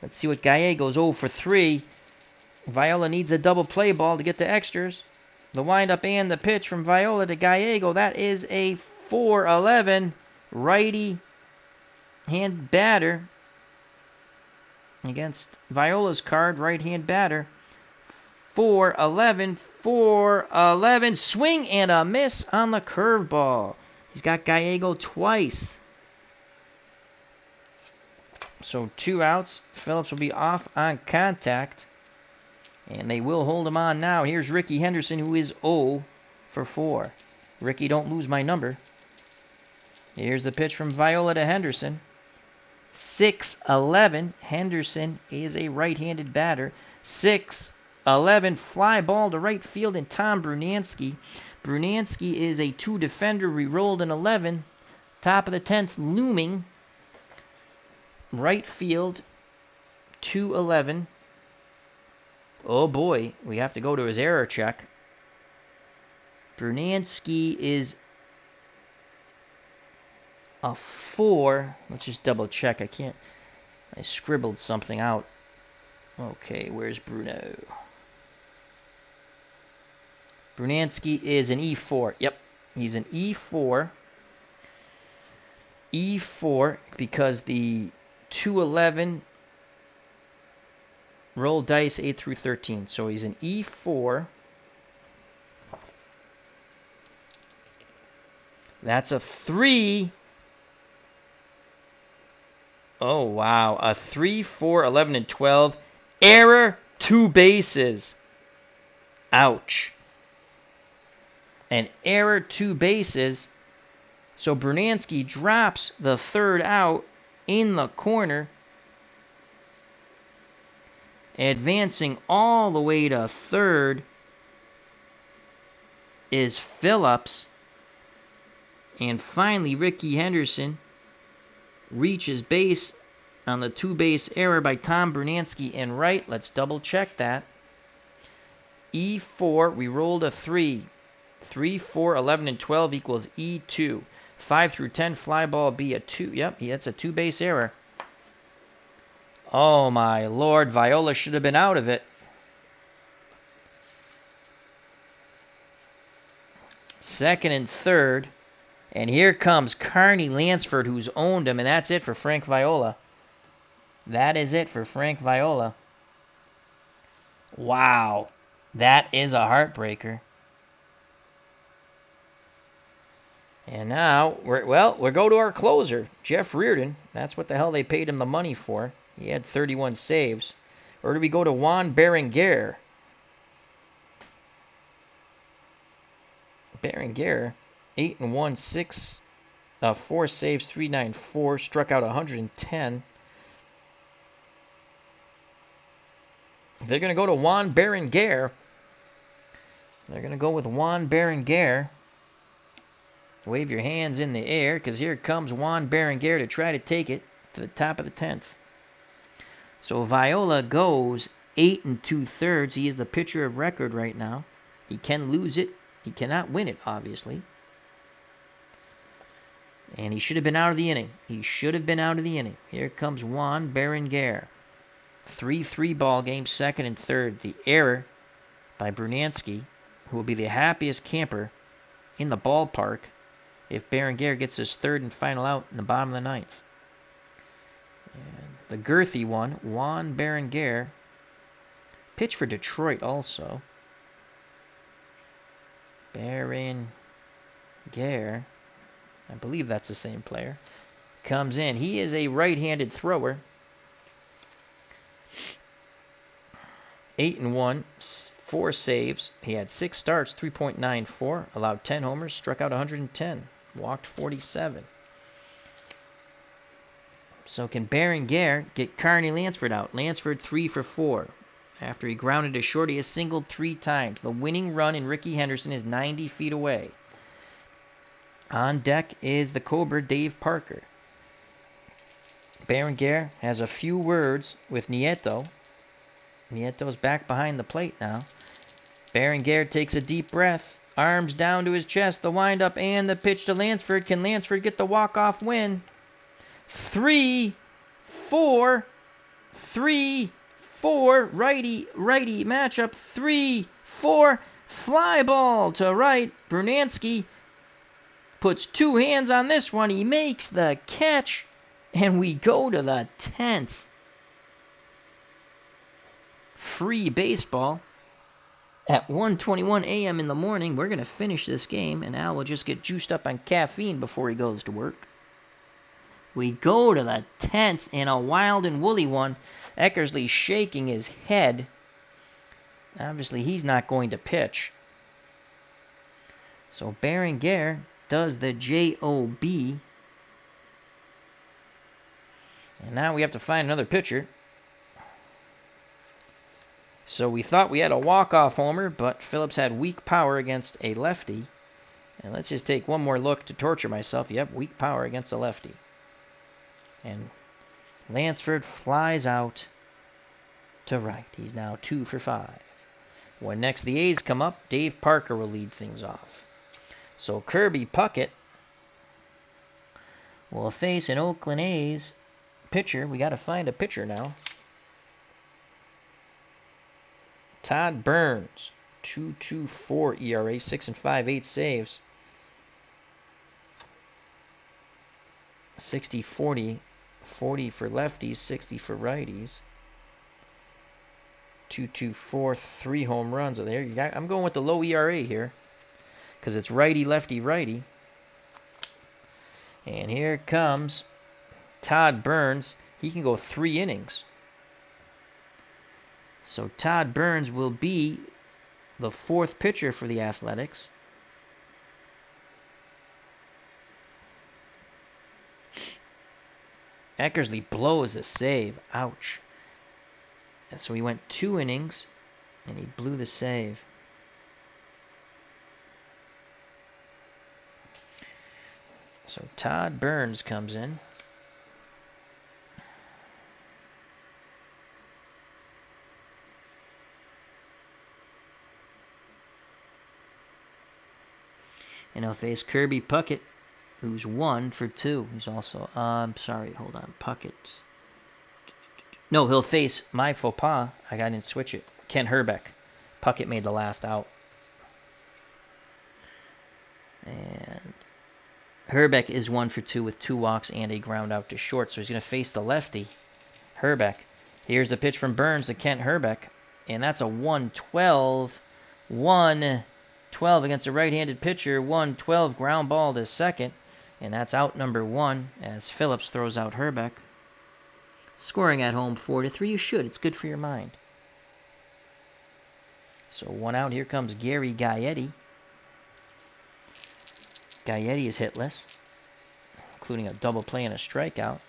Let's see what Gallego's 0 for 3. Viola needs a double play ball to get to extras. The windup and the pitch from Viola to Gallego. That is a 4-11 righty hand batter against Viola's card, right-hand batter. 4-11, 4-11. Swing and a miss on the curveball. He's got Gallego twice. So 2 outs. Phillips will be off on contact. And they will hold him on now. Here's Ricky Henderson, who is 0 for 4. Ricky, don't lose my number. Here's the pitch from Viola to Henderson. 6-11. Henderson is a right-handed batter. 6-11. Fly ball to right field, and Tom Brunansky. Brunansky is a 2 defender. We rolled an 11. Top of the 10th looming. Right field. 2-11. Oh boy, we have to go to his error check. Brunansky is a 4. Let's just double check. I scribbled something out. Okay, where's Bruno? Brunansky is an E4. Yep, he's an E4. E4 because the 2-11 roll dice 8 through 13. So he's an E4. That's a 3. Oh, wow. A 3, 4, 11, and 12. Error, 2 bases. Ouch. An error, 2 bases. So Brunansky drops the 3rd out in the corner. Advancing all the way to 3rd is Phillips. And finally, Ricky Henderson reaches base on the 2-base error by Tom Brunansky in right. Let's double check that. E4, we rolled a 3. 3, 4, 11, and 12 equals E2. 5 through 10, fly ball be a 2. Yep, that's a 2-base error. Oh my lord, Viola should have been out of it. Second and 3rd. And here comes Carney Lansford, who's owned him, and that's it for Frank Viola. That is it for Frank Viola. Wow. That is a heartbreaker. And now, we'll go to our closer, Jeff Reardon. That's what the hell they paid him the money for. He had 31 saves. Or do we go to Juan Berenguer? Berenguer, 8-1, 4 saves, 394, struck out 110. They're going to go to Juan Berenguer. They're going to go with Juan Berenguer. Wave your hands in the air, because here comes Juan Berenguer to try to take it to the top of the 10th. So Viola goes 8 2/3. He is the pitcher of record right now. He can lose it. He cannot win it, obviously. And he should have been out of the inning. He should have been out of the inning. Here comes Juan Berenguer. 3-3 ball game, 2nd and 3rd. The error by Brunansky, who will be the happiest camper in the ballpark if Berenguer gets his 3rd and final out in the bottom of the 9th. And the girthy one, Juan Berenguer, pitched for Detroit also. Berenguer, I believe that's the same player, comes in. He is a right-handed thrower. 8-1, 4 saves. He had 6 starts, 3.94, allowed 10 homers, struck out 110, walked 47. So can Berenguer get Carney Lansford out? Lansford 3 for 4. After he grounded a short, he has singled 3 times. The winning run in Ricky Henderson is 90 feet away. On deck is the Cobra, Dave Parker. Berenguer has a few words with Nieto. Nieto's back behind the plate now. Berenguer takes a deep breath. Arms down to his chest. The windup and the pitch to Lansford. Can Lansford get the walk-off win? 3-4. 3-4. Righty matchup. 3-4. Fly ball to right. Brunansky puts 2 hands on this one. He makes the catch. And we go to the 10th. Free baseball. At 1:21 a.m. in the morning, we're going to finish this game, and Al will just get juiced up on caffeine before he goes to work. We go to the 10th in a wild and woolly one. Eckersley shaking his head. Obviously, he's not going to pitch. So Berenguer does the J-O-B. And now we have to find another pitcher. So we thought we had a walk-off homer, but Phillips had weak power against a lefty. And let's just take one more look to torture myself. Yep, weak power against a lefty. And Lansford flies out to right. He's now 2 for 5. When next the A's come up, Dave Parker will lead things off. So Kirby Puckett will face an Oakland A's pitcher. We got to find a pitcher now. Todd Burns, 2.24 ERA, 6 and 5, 8 saves. 60-40, 40 for lefties, 60 for righties. 2.24, 3 home runs. There you got. I'm going with the low ERA here because it's righty, lefty, righty. And here comes Todd Burns. He can go 3 innings. So Todd Burns will be the 4th pitcher for the Athletics. Eckersley blows a save. Ouch. And so he went 2 innings, and he blew the save. So Todd Burns comes in. And he'll face Kirby Puckett, who's 1 for 2. He's also, Puckett. No, he'll face my faux pas. I didn't switch it. Ken Herbeck. Puckett made the last out. And Herbeck is 1 for 2 with 2 walks and a ground out to short. So he's going to face the lefty, Herbeck. Here's the pitch from Burns to Kent Herbeck. And that's a 1-12. 1-12 against a right-handed pitcher. 1-12 ground ball to second. And that's out number 1 as Phillips throws out Herbeck. Scoring at home 4-3. You should. It's good for your mind. So 1 out. Here comes Gary Gaetti. Gaetti is hitless, including a double play and a strikeout.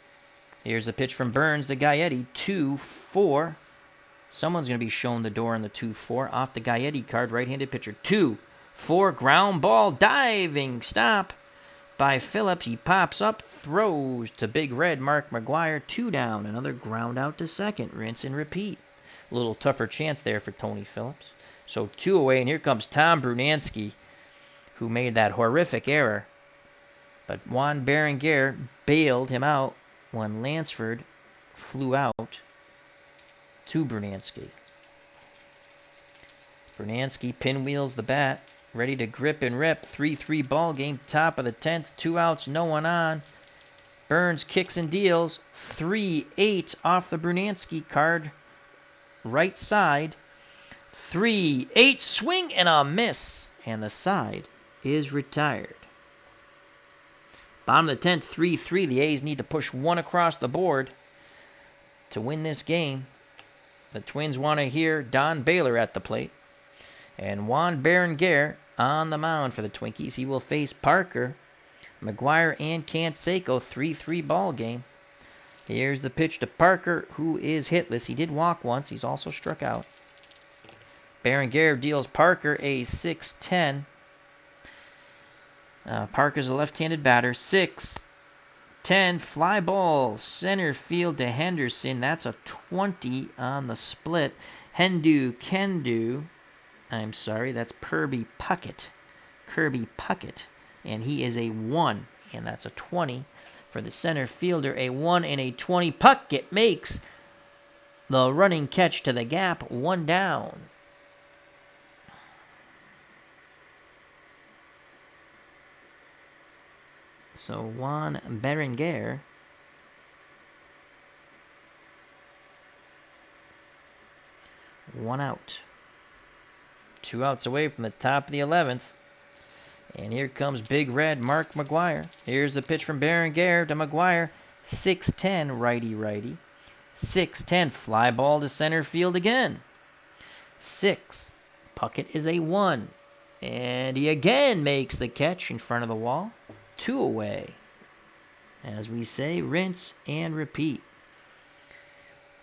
Here's the pitch from Burns to Gaetti. 2-4. Someone's going to be shown the door in the 2-4. Off the Gaetti card, right-handed pitcher. 2-4 ground ball. Diving stop by Phillips. He pops up, throws to Big Red Mark McGwire. 2 down. Another ground out to second. Rinse and repeat. A little tougher chance there for Tony Phillips. So 2 away, and here comes Tom Brunansky, who made that horrific error. But Juan Berenguer bailed him out when Lansford flew out to Brunansky. Brunansky pinwheels the bat, ready to grip and rip. 3-3 ball game, top of the 10th, 2 outs, no one on. Burns kicks and deals. 3-8 off the Brunansky card, right side. 3-8 swing and a miss. And the side is retired. Bottom of the 10th, 3-3. The A's need to push one across the board to win this game. The Twins want to hear Don Baylor at the plate. And Juan Berenguer on the mound for the Twinkies. He will face Parker, McGuire, and Canseco. 3-3 ball game. Here's the pitch to Parker, who is hitless. He did walk once. He's also struck out. Berenguer deals Parker a 6-10. Parker's a left-handed batter. 6-10 fly ball center field to Henderson. That's a 20 on the split. I'm sorry, that's Kirby Puckett. And he is a 1, and that's a 20 for the center fielder. A 1 and a 20. Puckett makes the running catch to the gap. 1 down. So Juan Berenguer one out. 2 outs away from the top of the 11th. And here comes Big Red Mark McGuire. Here's the pitch from Berenguer to McGuire. 6-10 righty. 6-10 fly ball to center field again. 6. Puckett is a 1. And he again makes the catch in front of the wall. 2 away. As we say, rinse and repeat.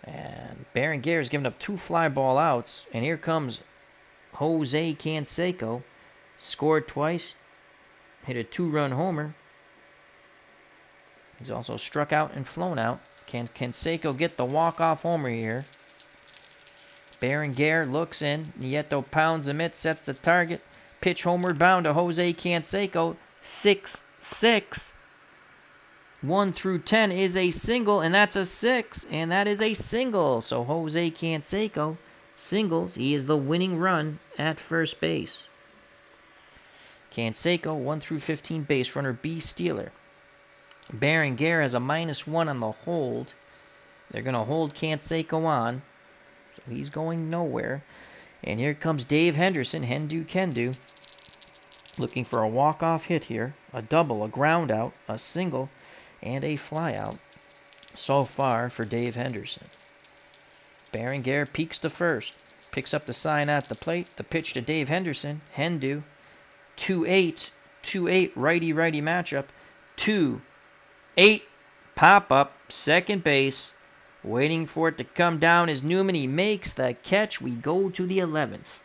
And Berenguer has given up 2 fly ball outs. And here comes Jose Canseco. Scored twice. Hit a 2-run homer. He's also struck out and flown out. Can Canseco get the walk-off homer here? Berenguer looks in. Nieto pounds the mitt, sets the target. Pitch homeward bound to Jose Canseco. 6-6. 1 through 10 is a single, and that's a 6. And that is a single. So Jose Canseco singles. He is the winning run at first base. Canseco, 1 through 15 base runner, B stealer. Berenguer has a -1 on the hold. They're going to hold Canseco on. So he's going nowhere. And here comes Dave Henderson, Hendu, looking for a walk-off hit here. A double, a ground out, a single, and a fly out so far for Dave Henderson. Berenguer peeks to first. Picks up the sign at the plate. The pitch to Dave Henderson. Hendu. 2-8. 2-8 righty-righty matchup. 2-8 pop-up. Second base. Waiting for it to come down is Newman. He makes the catch. We go to the 11th.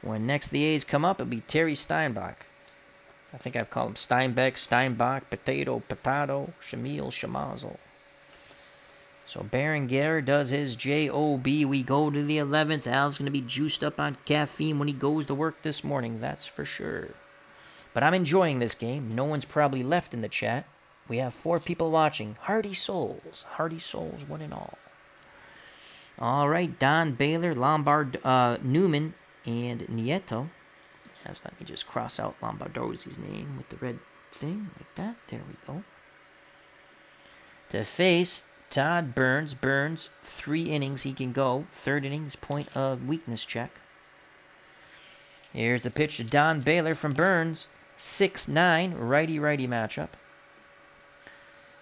When next the A's come up, it'll be Terry Steinbach. I think I've called him Steinbeck, Potato, Shamil, Shamazel. So Berenguer does his J-O-B. We go to the 11th. Al's going to be juiced up on caffeine when he goes to work this morning. That's for sure. But I'm enjoying this game. No one's probably left in the chat. We have 4 people watching. Hardy souls, 1 and all. All right, Don Baylor, Lombard, Newman, and Nieto. Yes, let me just cross out Lombardozzi's name with the red thing, like that. There we go. To face Todd Burns. Burns, 3 innings he can go. 3rd innings, point of weakness check. Here's the pitch to Don Baylor from Burns. 6-9, righty-righty matchup.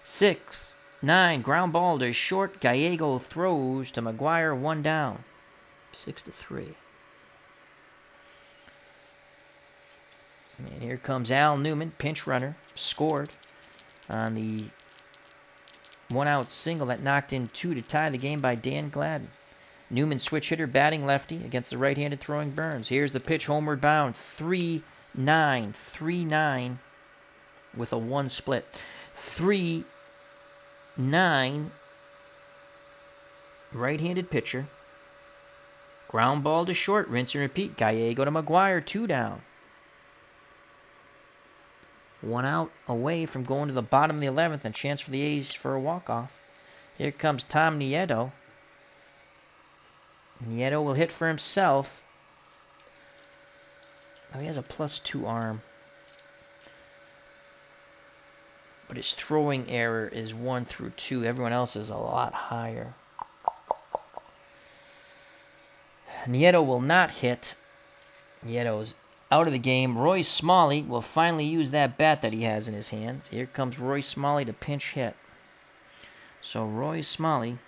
6-9, ground ball to short. Gallego throws to McGuire, 1 down. 6-3. And here comes Al Newman, pinch runner, scored on the 1-out single that knocked in 2 to tie the game by Dan Gladden. Newman switch hitter, batting lefty against the right-handed throwing Burns. Here's the pitch, homeward bound, 3-9 with a 1 split. 3-9, right-handed pitcher. Ground ball to short, rinse and repeat. Gallego to McGuire, 2 down. 1 out away from going to the bottom of the 11th, and chance for the A's for a walk-off. Here comes Tom Nieto. Nieto will hit for himself. Oh, he has a +2 arm. But his throwing error is 1 through 2. Everyone else is a lot higher. Nieto will not hit. Nieto's out of the game. Roy Smalley will finally use that bat that he has in his hands. Here comes Roy Smalley to pinch hit. So Roy Smalley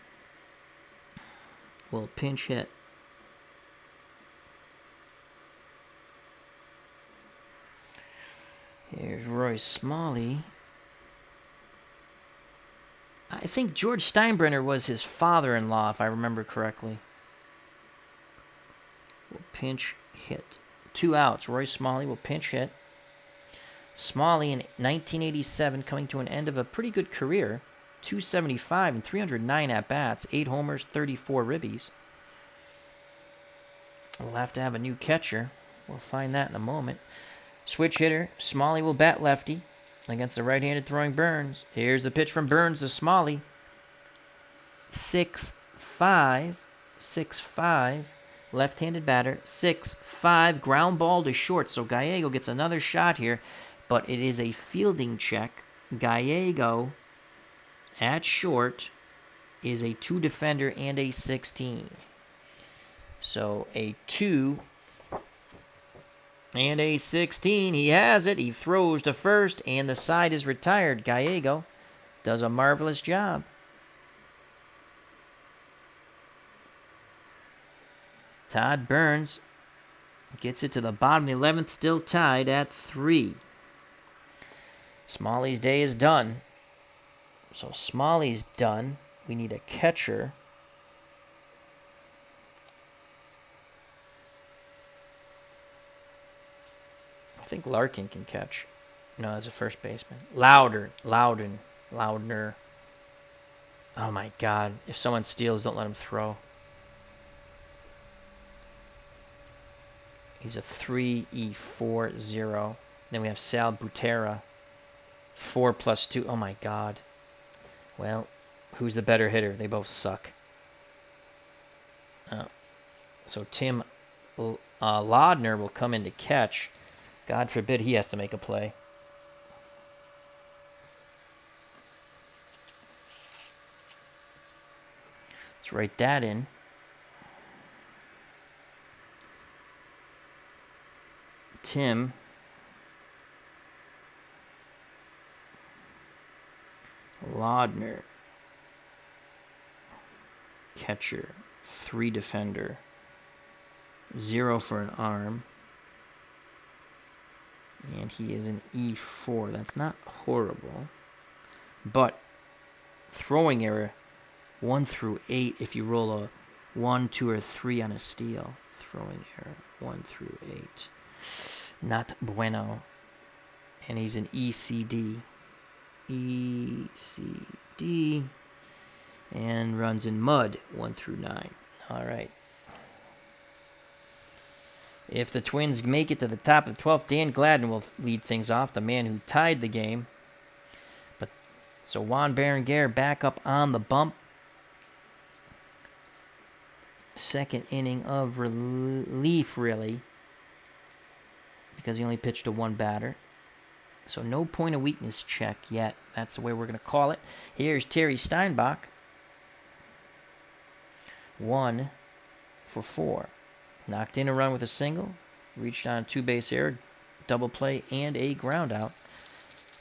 will pinch hit. Here's Roy Smalley. I think George Steinbrenner was his father-in-law, if I remember correctly. Will pinch hit. 2 outs. Roy Smalley will pinch hit. Smalley in 1987 coming to an end of a pretty good career. 275 and 309 at-bats. 8 homers, 34 ribbies. We'll have to have a new catcher. We'll find that in a moment. Switch hitter. Smalley will bat lefty against the right-handed throwing Burns. Here's the pitch from Burns to Smalley. 6-5. 6-5. Left-handed batter. 6-5. Ground ball to short. So Gallego gets another shot here. But it is a fielding check. Gallego at short is a 2 defender and a 16. So a 2 and a 16. He has it. He throws to first, and the side is retired. Gallego does a marvelous job. Todd Burns gets it to the bottom of the 11th, still tied at 3. Smalley's day is done. So Smalley's done. We need a catcher. I think Larkin can catch. No, as a first baseman. Loudner. Oh my God. If someone steals, don't let him throw. He's a 3-E-4-0. Then we have Sal Butera. 4 plus 2. Oh my God. Well, who's the better hitter? They both suck. So Tim Laudner will come in to catch. God forbid he has to make a play. Let's write that in. Tim Laudner, catcher, 3 defender, 0 for an arm, and he is an E4. That's not horrible, but throwing error 1 through 8 if you roll a 1, 2, or 3 on a steal. Throwing error 1 through 8. Not bueno. And he's an ECD. ECD. And runs in mud 1 through 9. All right. If the Twins make it to the top of the 12th, Dan Gladden will lead things off, the man who tied the game. But so Juan Berenguer back up on the bump. Second inning of relief, really, because he only pitched to 1 batter. So no point of weakness check yet. That's the way we're going to call it. Here's Terry Steinbach. 1 for 4. Knocked in a run with a single. Reached on a 2-base error, double play, and a ground out.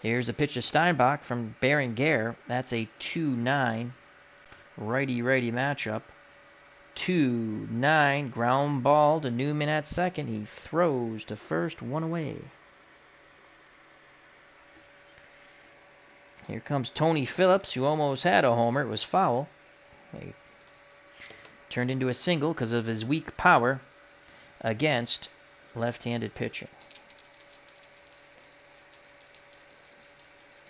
Here's a pitch to Steinbach from Berenguer. That's a 2-9 righty-righty matchup. 2-9 ground ball to Newman at second. He throws to first, 1 away. Here comes Tony Phillips, who almost had a homer. It was foul. He turned into a single because of his weak power against left-handed pitching.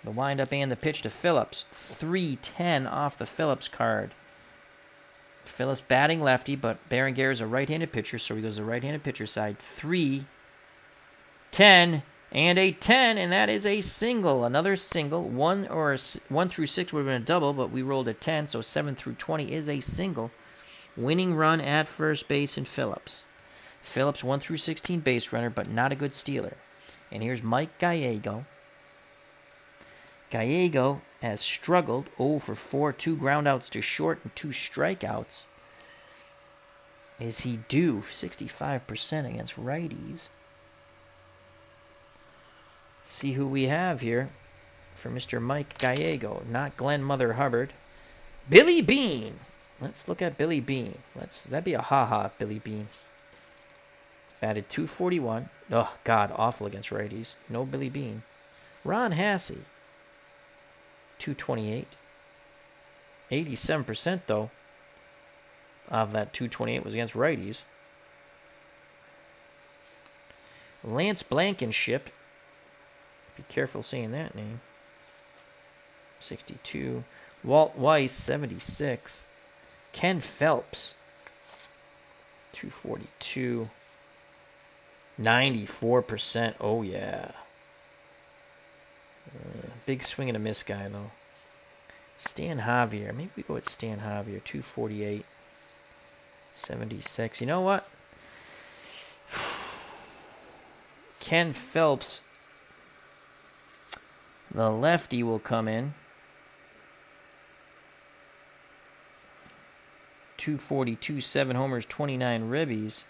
The windup and the pitch to Phillips. 3-10 off the Phillips card. Phillips batting lefty, but Berenguer is a right-handed pitcher, so he goes to the right-handed pitcher side. 3-10 and a 10, and that is a single. Another single. 1 through 6 would have been a double, but we rolled a 10, so 7 through 20 is a single. Winning run at first base in Phillips. Phillips 1 through 16 base runner, but not a good stealer. And here's Mike Gallego. Gallego has struggled. 0 for 4, 2 groundouts to short and 2 strikeouts. is he due? 65% against righties. Let's see who we have here for Mr. Mike Gallego. Not Glenn Mother Hubbard. Billy Bean. Let's look at Billy Bean. That'd be a ha-ha, Billy Bean. Batted 241. Oh, God, awful against righties. No Billy Bean. Ron Hassey. 228. 87% though of that 228 was against righties. Lance Blankenship. Be careful saying that name. 62. Walt Weiss, 76. Ken Phelps, 242. 94%. Oh, yeah. Big swing and a miss guy, though. Stan Javier. Maybe we go with Stan Javier. 248. 76. You know what? Ken Phelps, the lefty, will come in. 242, 7 homers, 29 ribbies.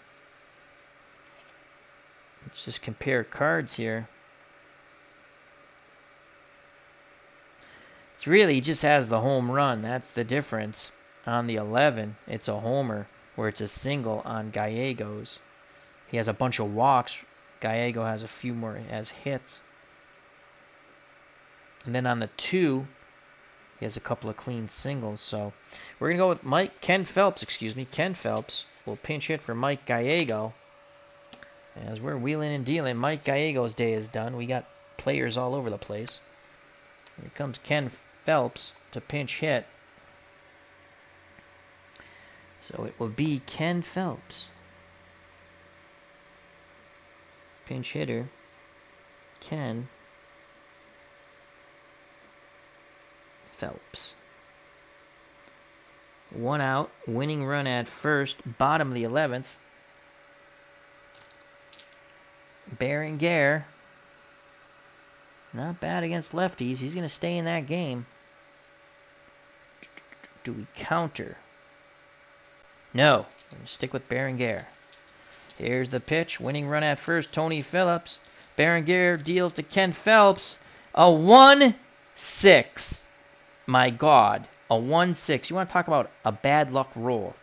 Let's just compare cards here. It's really, he just has the home run. That's the difference. On the 11, it's a homer, where it's a single on Gallegos. He has a bunch of walks. Gallego has a few more as hits. And then on the 2, he has a couple of clean singles. So we're going to go with Ken Phelps. Ken Phelps will pinch hit for Mike Gallego. As we're wheeling and dealing, Mike Gallego's day is done. We got players all over the place. Here comes Ken Phelps to pinch hit. So it will be Ken Phelps. Pinch hitter, Ken Phelps. 1 out, winning run at first, bottom of the 11th. Berenguer, not bad against lefties. He's going to stay in that game. Do we counter? No. We're going to stick with Berenguer. Here's the pitch. Winning run at first, Tony Phillips. Berenguer deals to Ken Phelps. A 1-6. My God. A 1-6. You want to talk about a bad luck roll.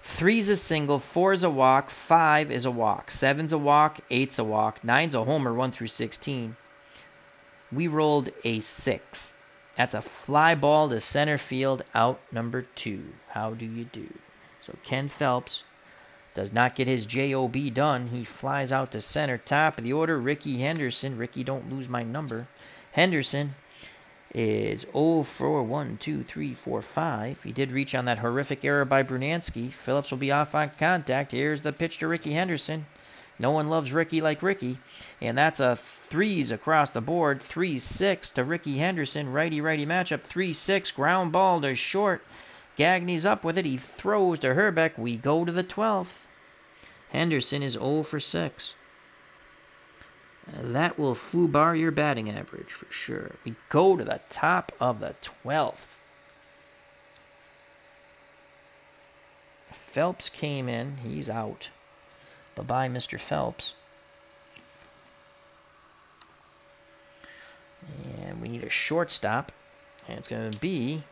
3's a single, 4's a walk, 5 is a walk, 7's a walk, 8's a walk, 9's a homer, 1 through 16. We rolled a 6. That's a fly ball to center field, out number 2. How do you do? So Ken Phelps does not get his job done. He flies out to center. Top of the order, Ricky Henderson. Ricky, don't lose my number. Henderson is 0 for 1, 2, 3, 4, 5. He did reach on that horrific error by Brunansky. Phillips will be off on contact. Here's the pitch to Ricky Henderson. No one loves Ricky like Ricky. And that's a 3s across the board. 3-6 to Ricky Henderson. Righty-righty matchup. 3-6. Ground ball to short. Gagny's up with it. He throws to Herbeck. We go to the 12th. Henderson is 0 for 6. That will foobar your batting average for sure. We go to the top of the 12th. Phelps came in. He's out. Bye-bye, Mr. Phelps. And we need a shortstop. And it's going to be...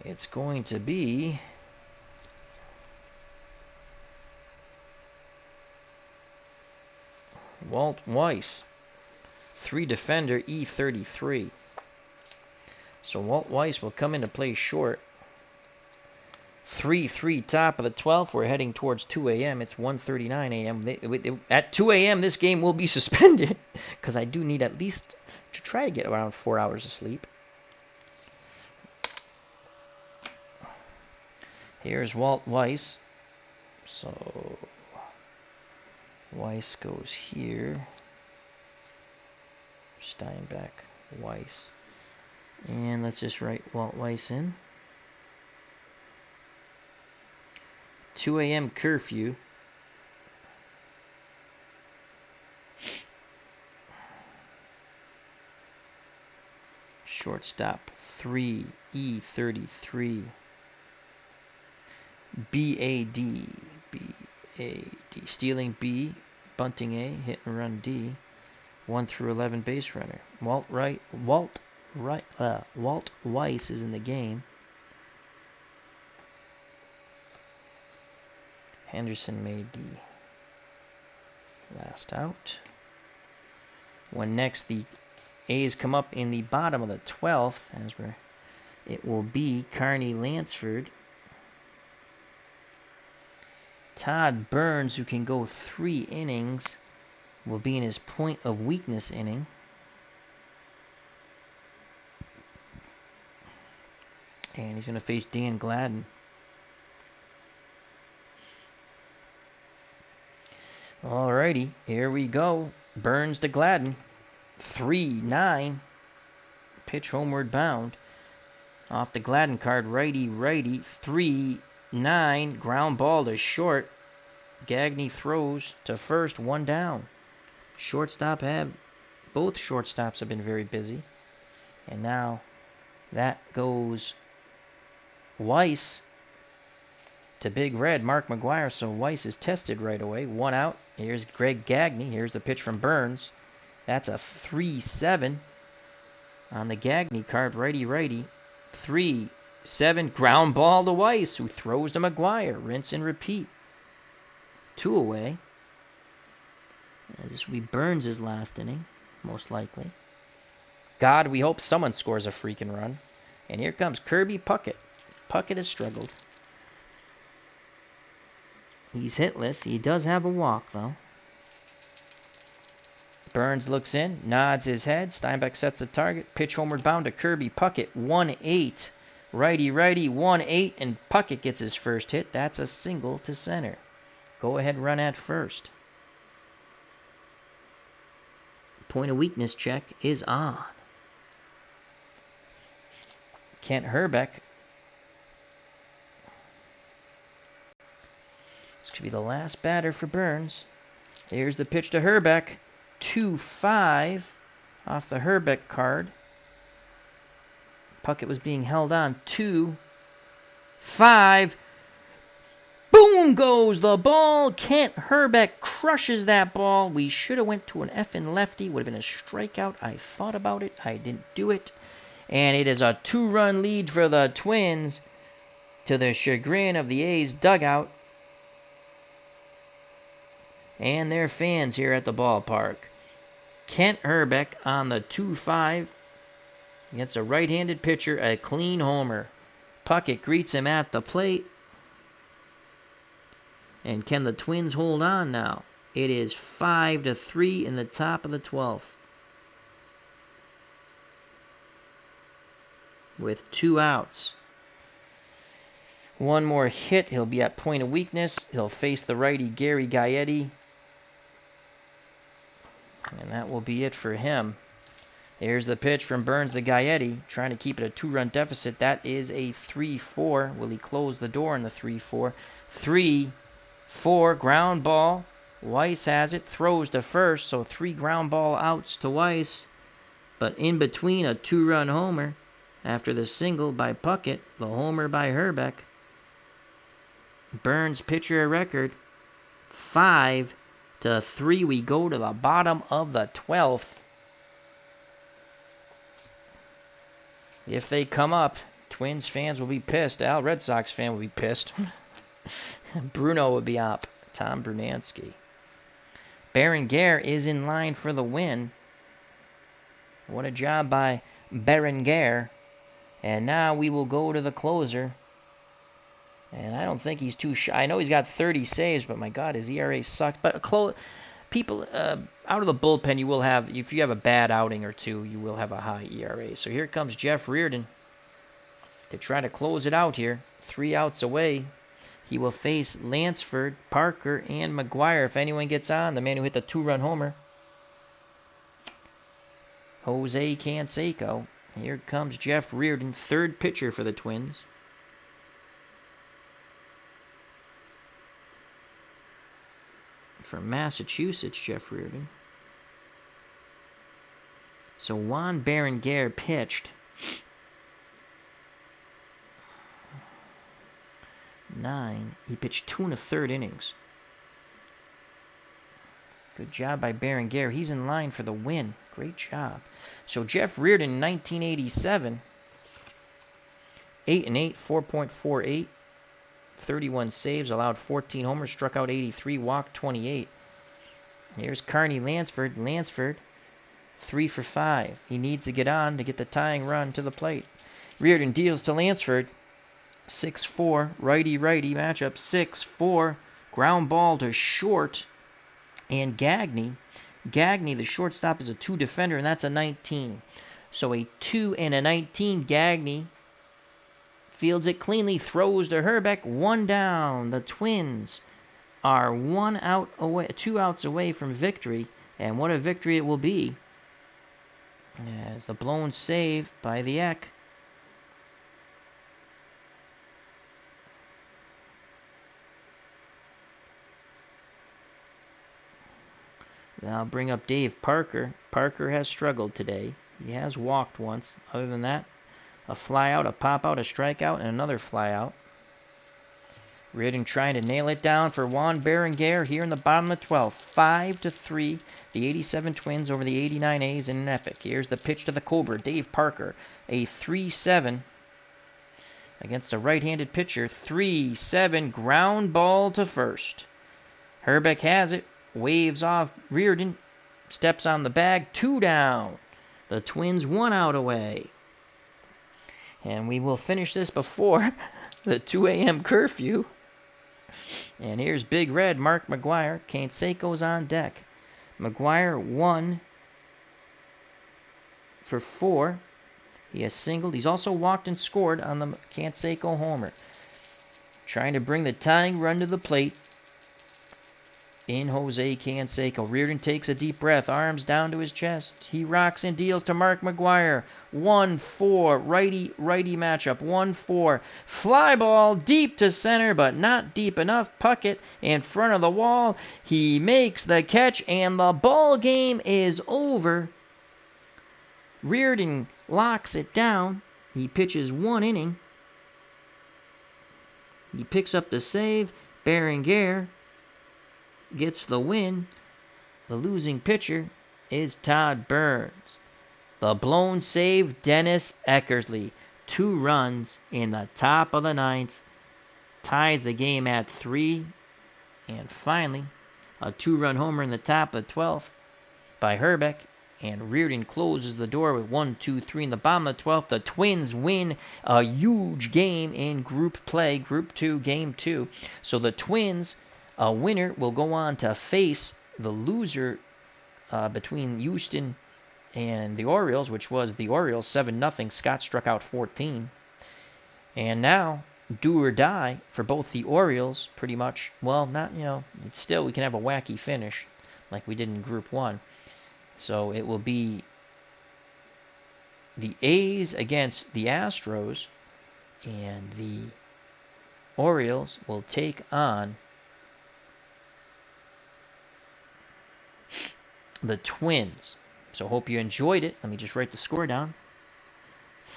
It's going to be Walt Weiss, 3 defender, E33. So Walt Weiss will come into play short. 3-3 top of the 12th. We're heading towards 2 a.m. It's 1:39 a.m. At 2 a.m. this game will be suspended because I do need at least to try to get around 4 hours of sleep. Here's Walt Weiss. So Weiss goes here. Steinbeck, Weiss. And let's just write Walt Weiss in. 2 a.m. curfew. Shortstop 3, E33. B-A-D. B-A-D. Stealing B, bunting A, hit and run D. 1 through 11 base runner. Walt Weiss is in the game. Henderson made the last out. When next the A's come up in the bottom of the 12th, it will be Carney Lansford. Todd Burns, who can go 3 innings, will be in his point of weakness inning. And he's going to face Dan Gladden. Alrighty, here we go. Burns to Gladden. 3-9. Pitch homeward bound. Off the Gladden card, righty. 3-9. Ground ball to short. Gagne throws to first, 1 down. Both shortstops have been very busy. And now that goes Weiss to Big Red, Mark McGwire. So Weiss is tested right away. 1 out. Here's Greg Gagne. Here's the pitch from Burns. That's a 3-7 on the Gagne card. Righty. 3-7. Ground ball to Weiss, who throws to McGwire. Rinse and repeat. 2 away. This will be Burns' last inning, most likely. God, we hope someone scores a freaking run. And here comes Kirby Puckett. Puckett has struggled. He's hitless. He does have a walk, though. Burns looks in, nods his head. Steinbeck sets the target. Pitch homeward bound to Kirby Puckett. 1-8. Righty. 1-8. And Puckett gets his first hit. That's a single to center. Go ahead, run at first. Point of weakness check is on. Kent Herbeck. This could be the last batter for Burns. Here's the pitch to Herbeck. 2-5 off the Herbeck card. Puckett was being held on. 2-5. Boom goes the ball. Kent Herbeck crushes that ball. We should have went to an effing lefty. Would have been a strikeout. I thought about it. I didn't do it. And it is a 2-run lead for the Twins, to the chagrin of the A's dugout and their fans here at the ballpark. Kent Herbeck on the 2-5 against a right-handed pitcher, a clean homer. Puckett greets him at the plate. And can the Twins hold on now? It is 5-3 in the top of the 12th. With 2 outs. 1 more hit. He'll be at point of weakness. He'll face the righty Gary Gaetti. And that will be it for him. Here's the pitch from Burns to Gaetti, trying to keep it a 2-run deficit. That is a 3-4. Will he close the door in the 3-4? 3-4, ground ball. Weiss has it, throws to first, so 3 ground ball outs to Weiss. But in between, a 2-run homer after the single by Puckett, the homer by Herbeck. Burns pitcher record, 5-3. We go to the bottom of the 12th. If they come up, Twins fans will be pissed. Al, Red Sox fan will be pissed. Bruno will be up. Tom Brunansky. Berenguer is in line for the win. What a job by Berenguer. And now we will go to the closer. And I don't think he's too shy. I know he's got 30 saves, but my God, his ERA sucked. But people out of the bullpen, you will have, if you have a bad outing or two, you will have a high ERA. So here comes Jeff Reardon to try to close it out here. 3 outs away. He will face Lansford, Parker, and McGwire. If anyone gets on, the man who hit the 2-run homer, Jose Canseco. Here comes Jeff Reardon, 3rd pitcher for the Twins. From Massachusetts, Jeff Reardon. So Juan Berenguer pitched 9. He pitched 2 1/3 innings. Good job by Berenguer. He's in line for the win. Great job. So Jeff Reardon in 1987, 8-8, 4.48, 31 saves, allowed 14 homers, struck out 83, walked 28. Here's Carney Lansford. Lansford, 3 for 5. He needs to get on to get the tying run to the plate. Reardon deals to Lansford. 6-4, righty-righty matchup. 6-4, ground ball to short. And Gagne, the shortstop, is a 2 defender, and that's a 19. So a 2 and a 19. Gagne fields it cleanly, throws to Herbeck, 1 down. The Twins are 2 outs away from victory, and what a victory it will be. As the blown save by the Eck. I'll bring up Dave Parker. Parker has struggled today. He has walked once. Other than that, a fly out, a pop out, a strikeout, and another fly out. Reardon trying to nail it down for Juan Berenguer here in the bottom of the 12th. 5-3, the 87 Twins over the 89 A's in an epic. Here's the pitch to the Cobra, Dave Parker. A 3-7 against a right-handed pitcher. 3-7, ground ball to first. Herbeck has it. Waves off Reardon, steps on the bag, 2 down. The Twins 1 out away. And we will finish this before the 2 a.m. curfew. And here's Big Red, Mark McGwire. Canseco's on deck. McGwire 1 for 4. He has singled. He's also walked and scored on the Canseco homer. Trying to bring the tying run to the plate in Jose Canseco. Reardon takes a deep breath, arms down to his chest. He rocks and deals to Mark McGwire. 1-4, righty matchup. 1-4. Fly ball deep to center, but not deep enough. Puckett in front of the wall. He makes the catch, and the ball game is over. Reardon locks it down. He pitches 1 inning. He picks up the save. Berenguer gets the win. The losing pitcher is Todd Burns. The blown save, Dennis Eckersley. 2 runs in the top of the 9th. Ties the game at 3. And finally, a 2-run homer in the top of the 12th by Herbeck. And Reardon closes the door with 1, 2, 3 in the bottom of the 12th. The Twins win a huge game in group play, Group 2, Game 2. So the Twins, a winner, will go on to face the loser between Houston and the Orioles, which was the Orioles 7-0. Scott struck out 14. And now, do or die for both the Orioles, pretty much. Well, not, it's still, we can have a wacky finish like we did in Group 1. So it will be the A's against the Astros, and the Orioles will take on the Twins. So hope you enjoyed it. Let me just write the score down.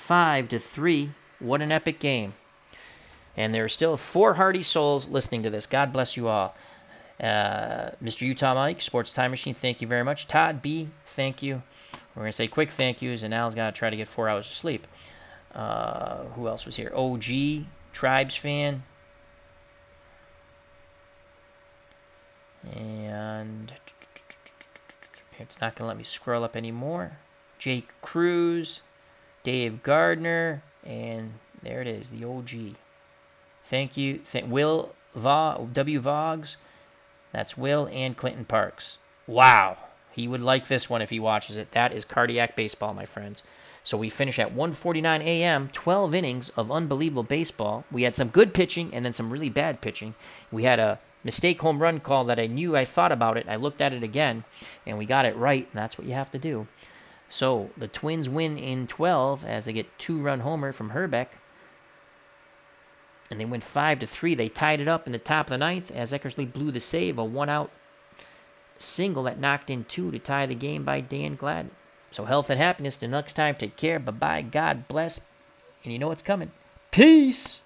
5-3. What an epic game. And there are still 4 hearty souls listening to this. God bless you all. Mr. Utah Mike, Sports Time Machine, thank you very much. Todd B, thank you. We're going to say quick thank yous, and Al's got to try to get 4 hours of sleep. Who else was here? OG, Tribes fan. And it's not going to let me scroll up anymore. Jake Cruz, Dave Gardner, and there it is, the OG. Thank you. Will W. Voggs. That's Will and Clinton Parks. Wow. He would like this one if he watches it. That is cardiac baseball, my friends. So we finish at 1:49 a.m., 12 innings of unbelievable baseball. We had some good pitching and then some really bad pitching. We had a mistake home run call that I thought about it. I looked at it again, and we got it right, and that's what you have to do. So the Twins win in 12 as they get 2-run homer from Herbeck. And they win 5-3. They tied it up in the top of the 9th as Eckersley blew the save, a 1-out single that knocked in 2 to tie the game by Dan Gladden. So health and happiness till next time. Take care. Bye-bye. God bless. And you know what's coming. Peace.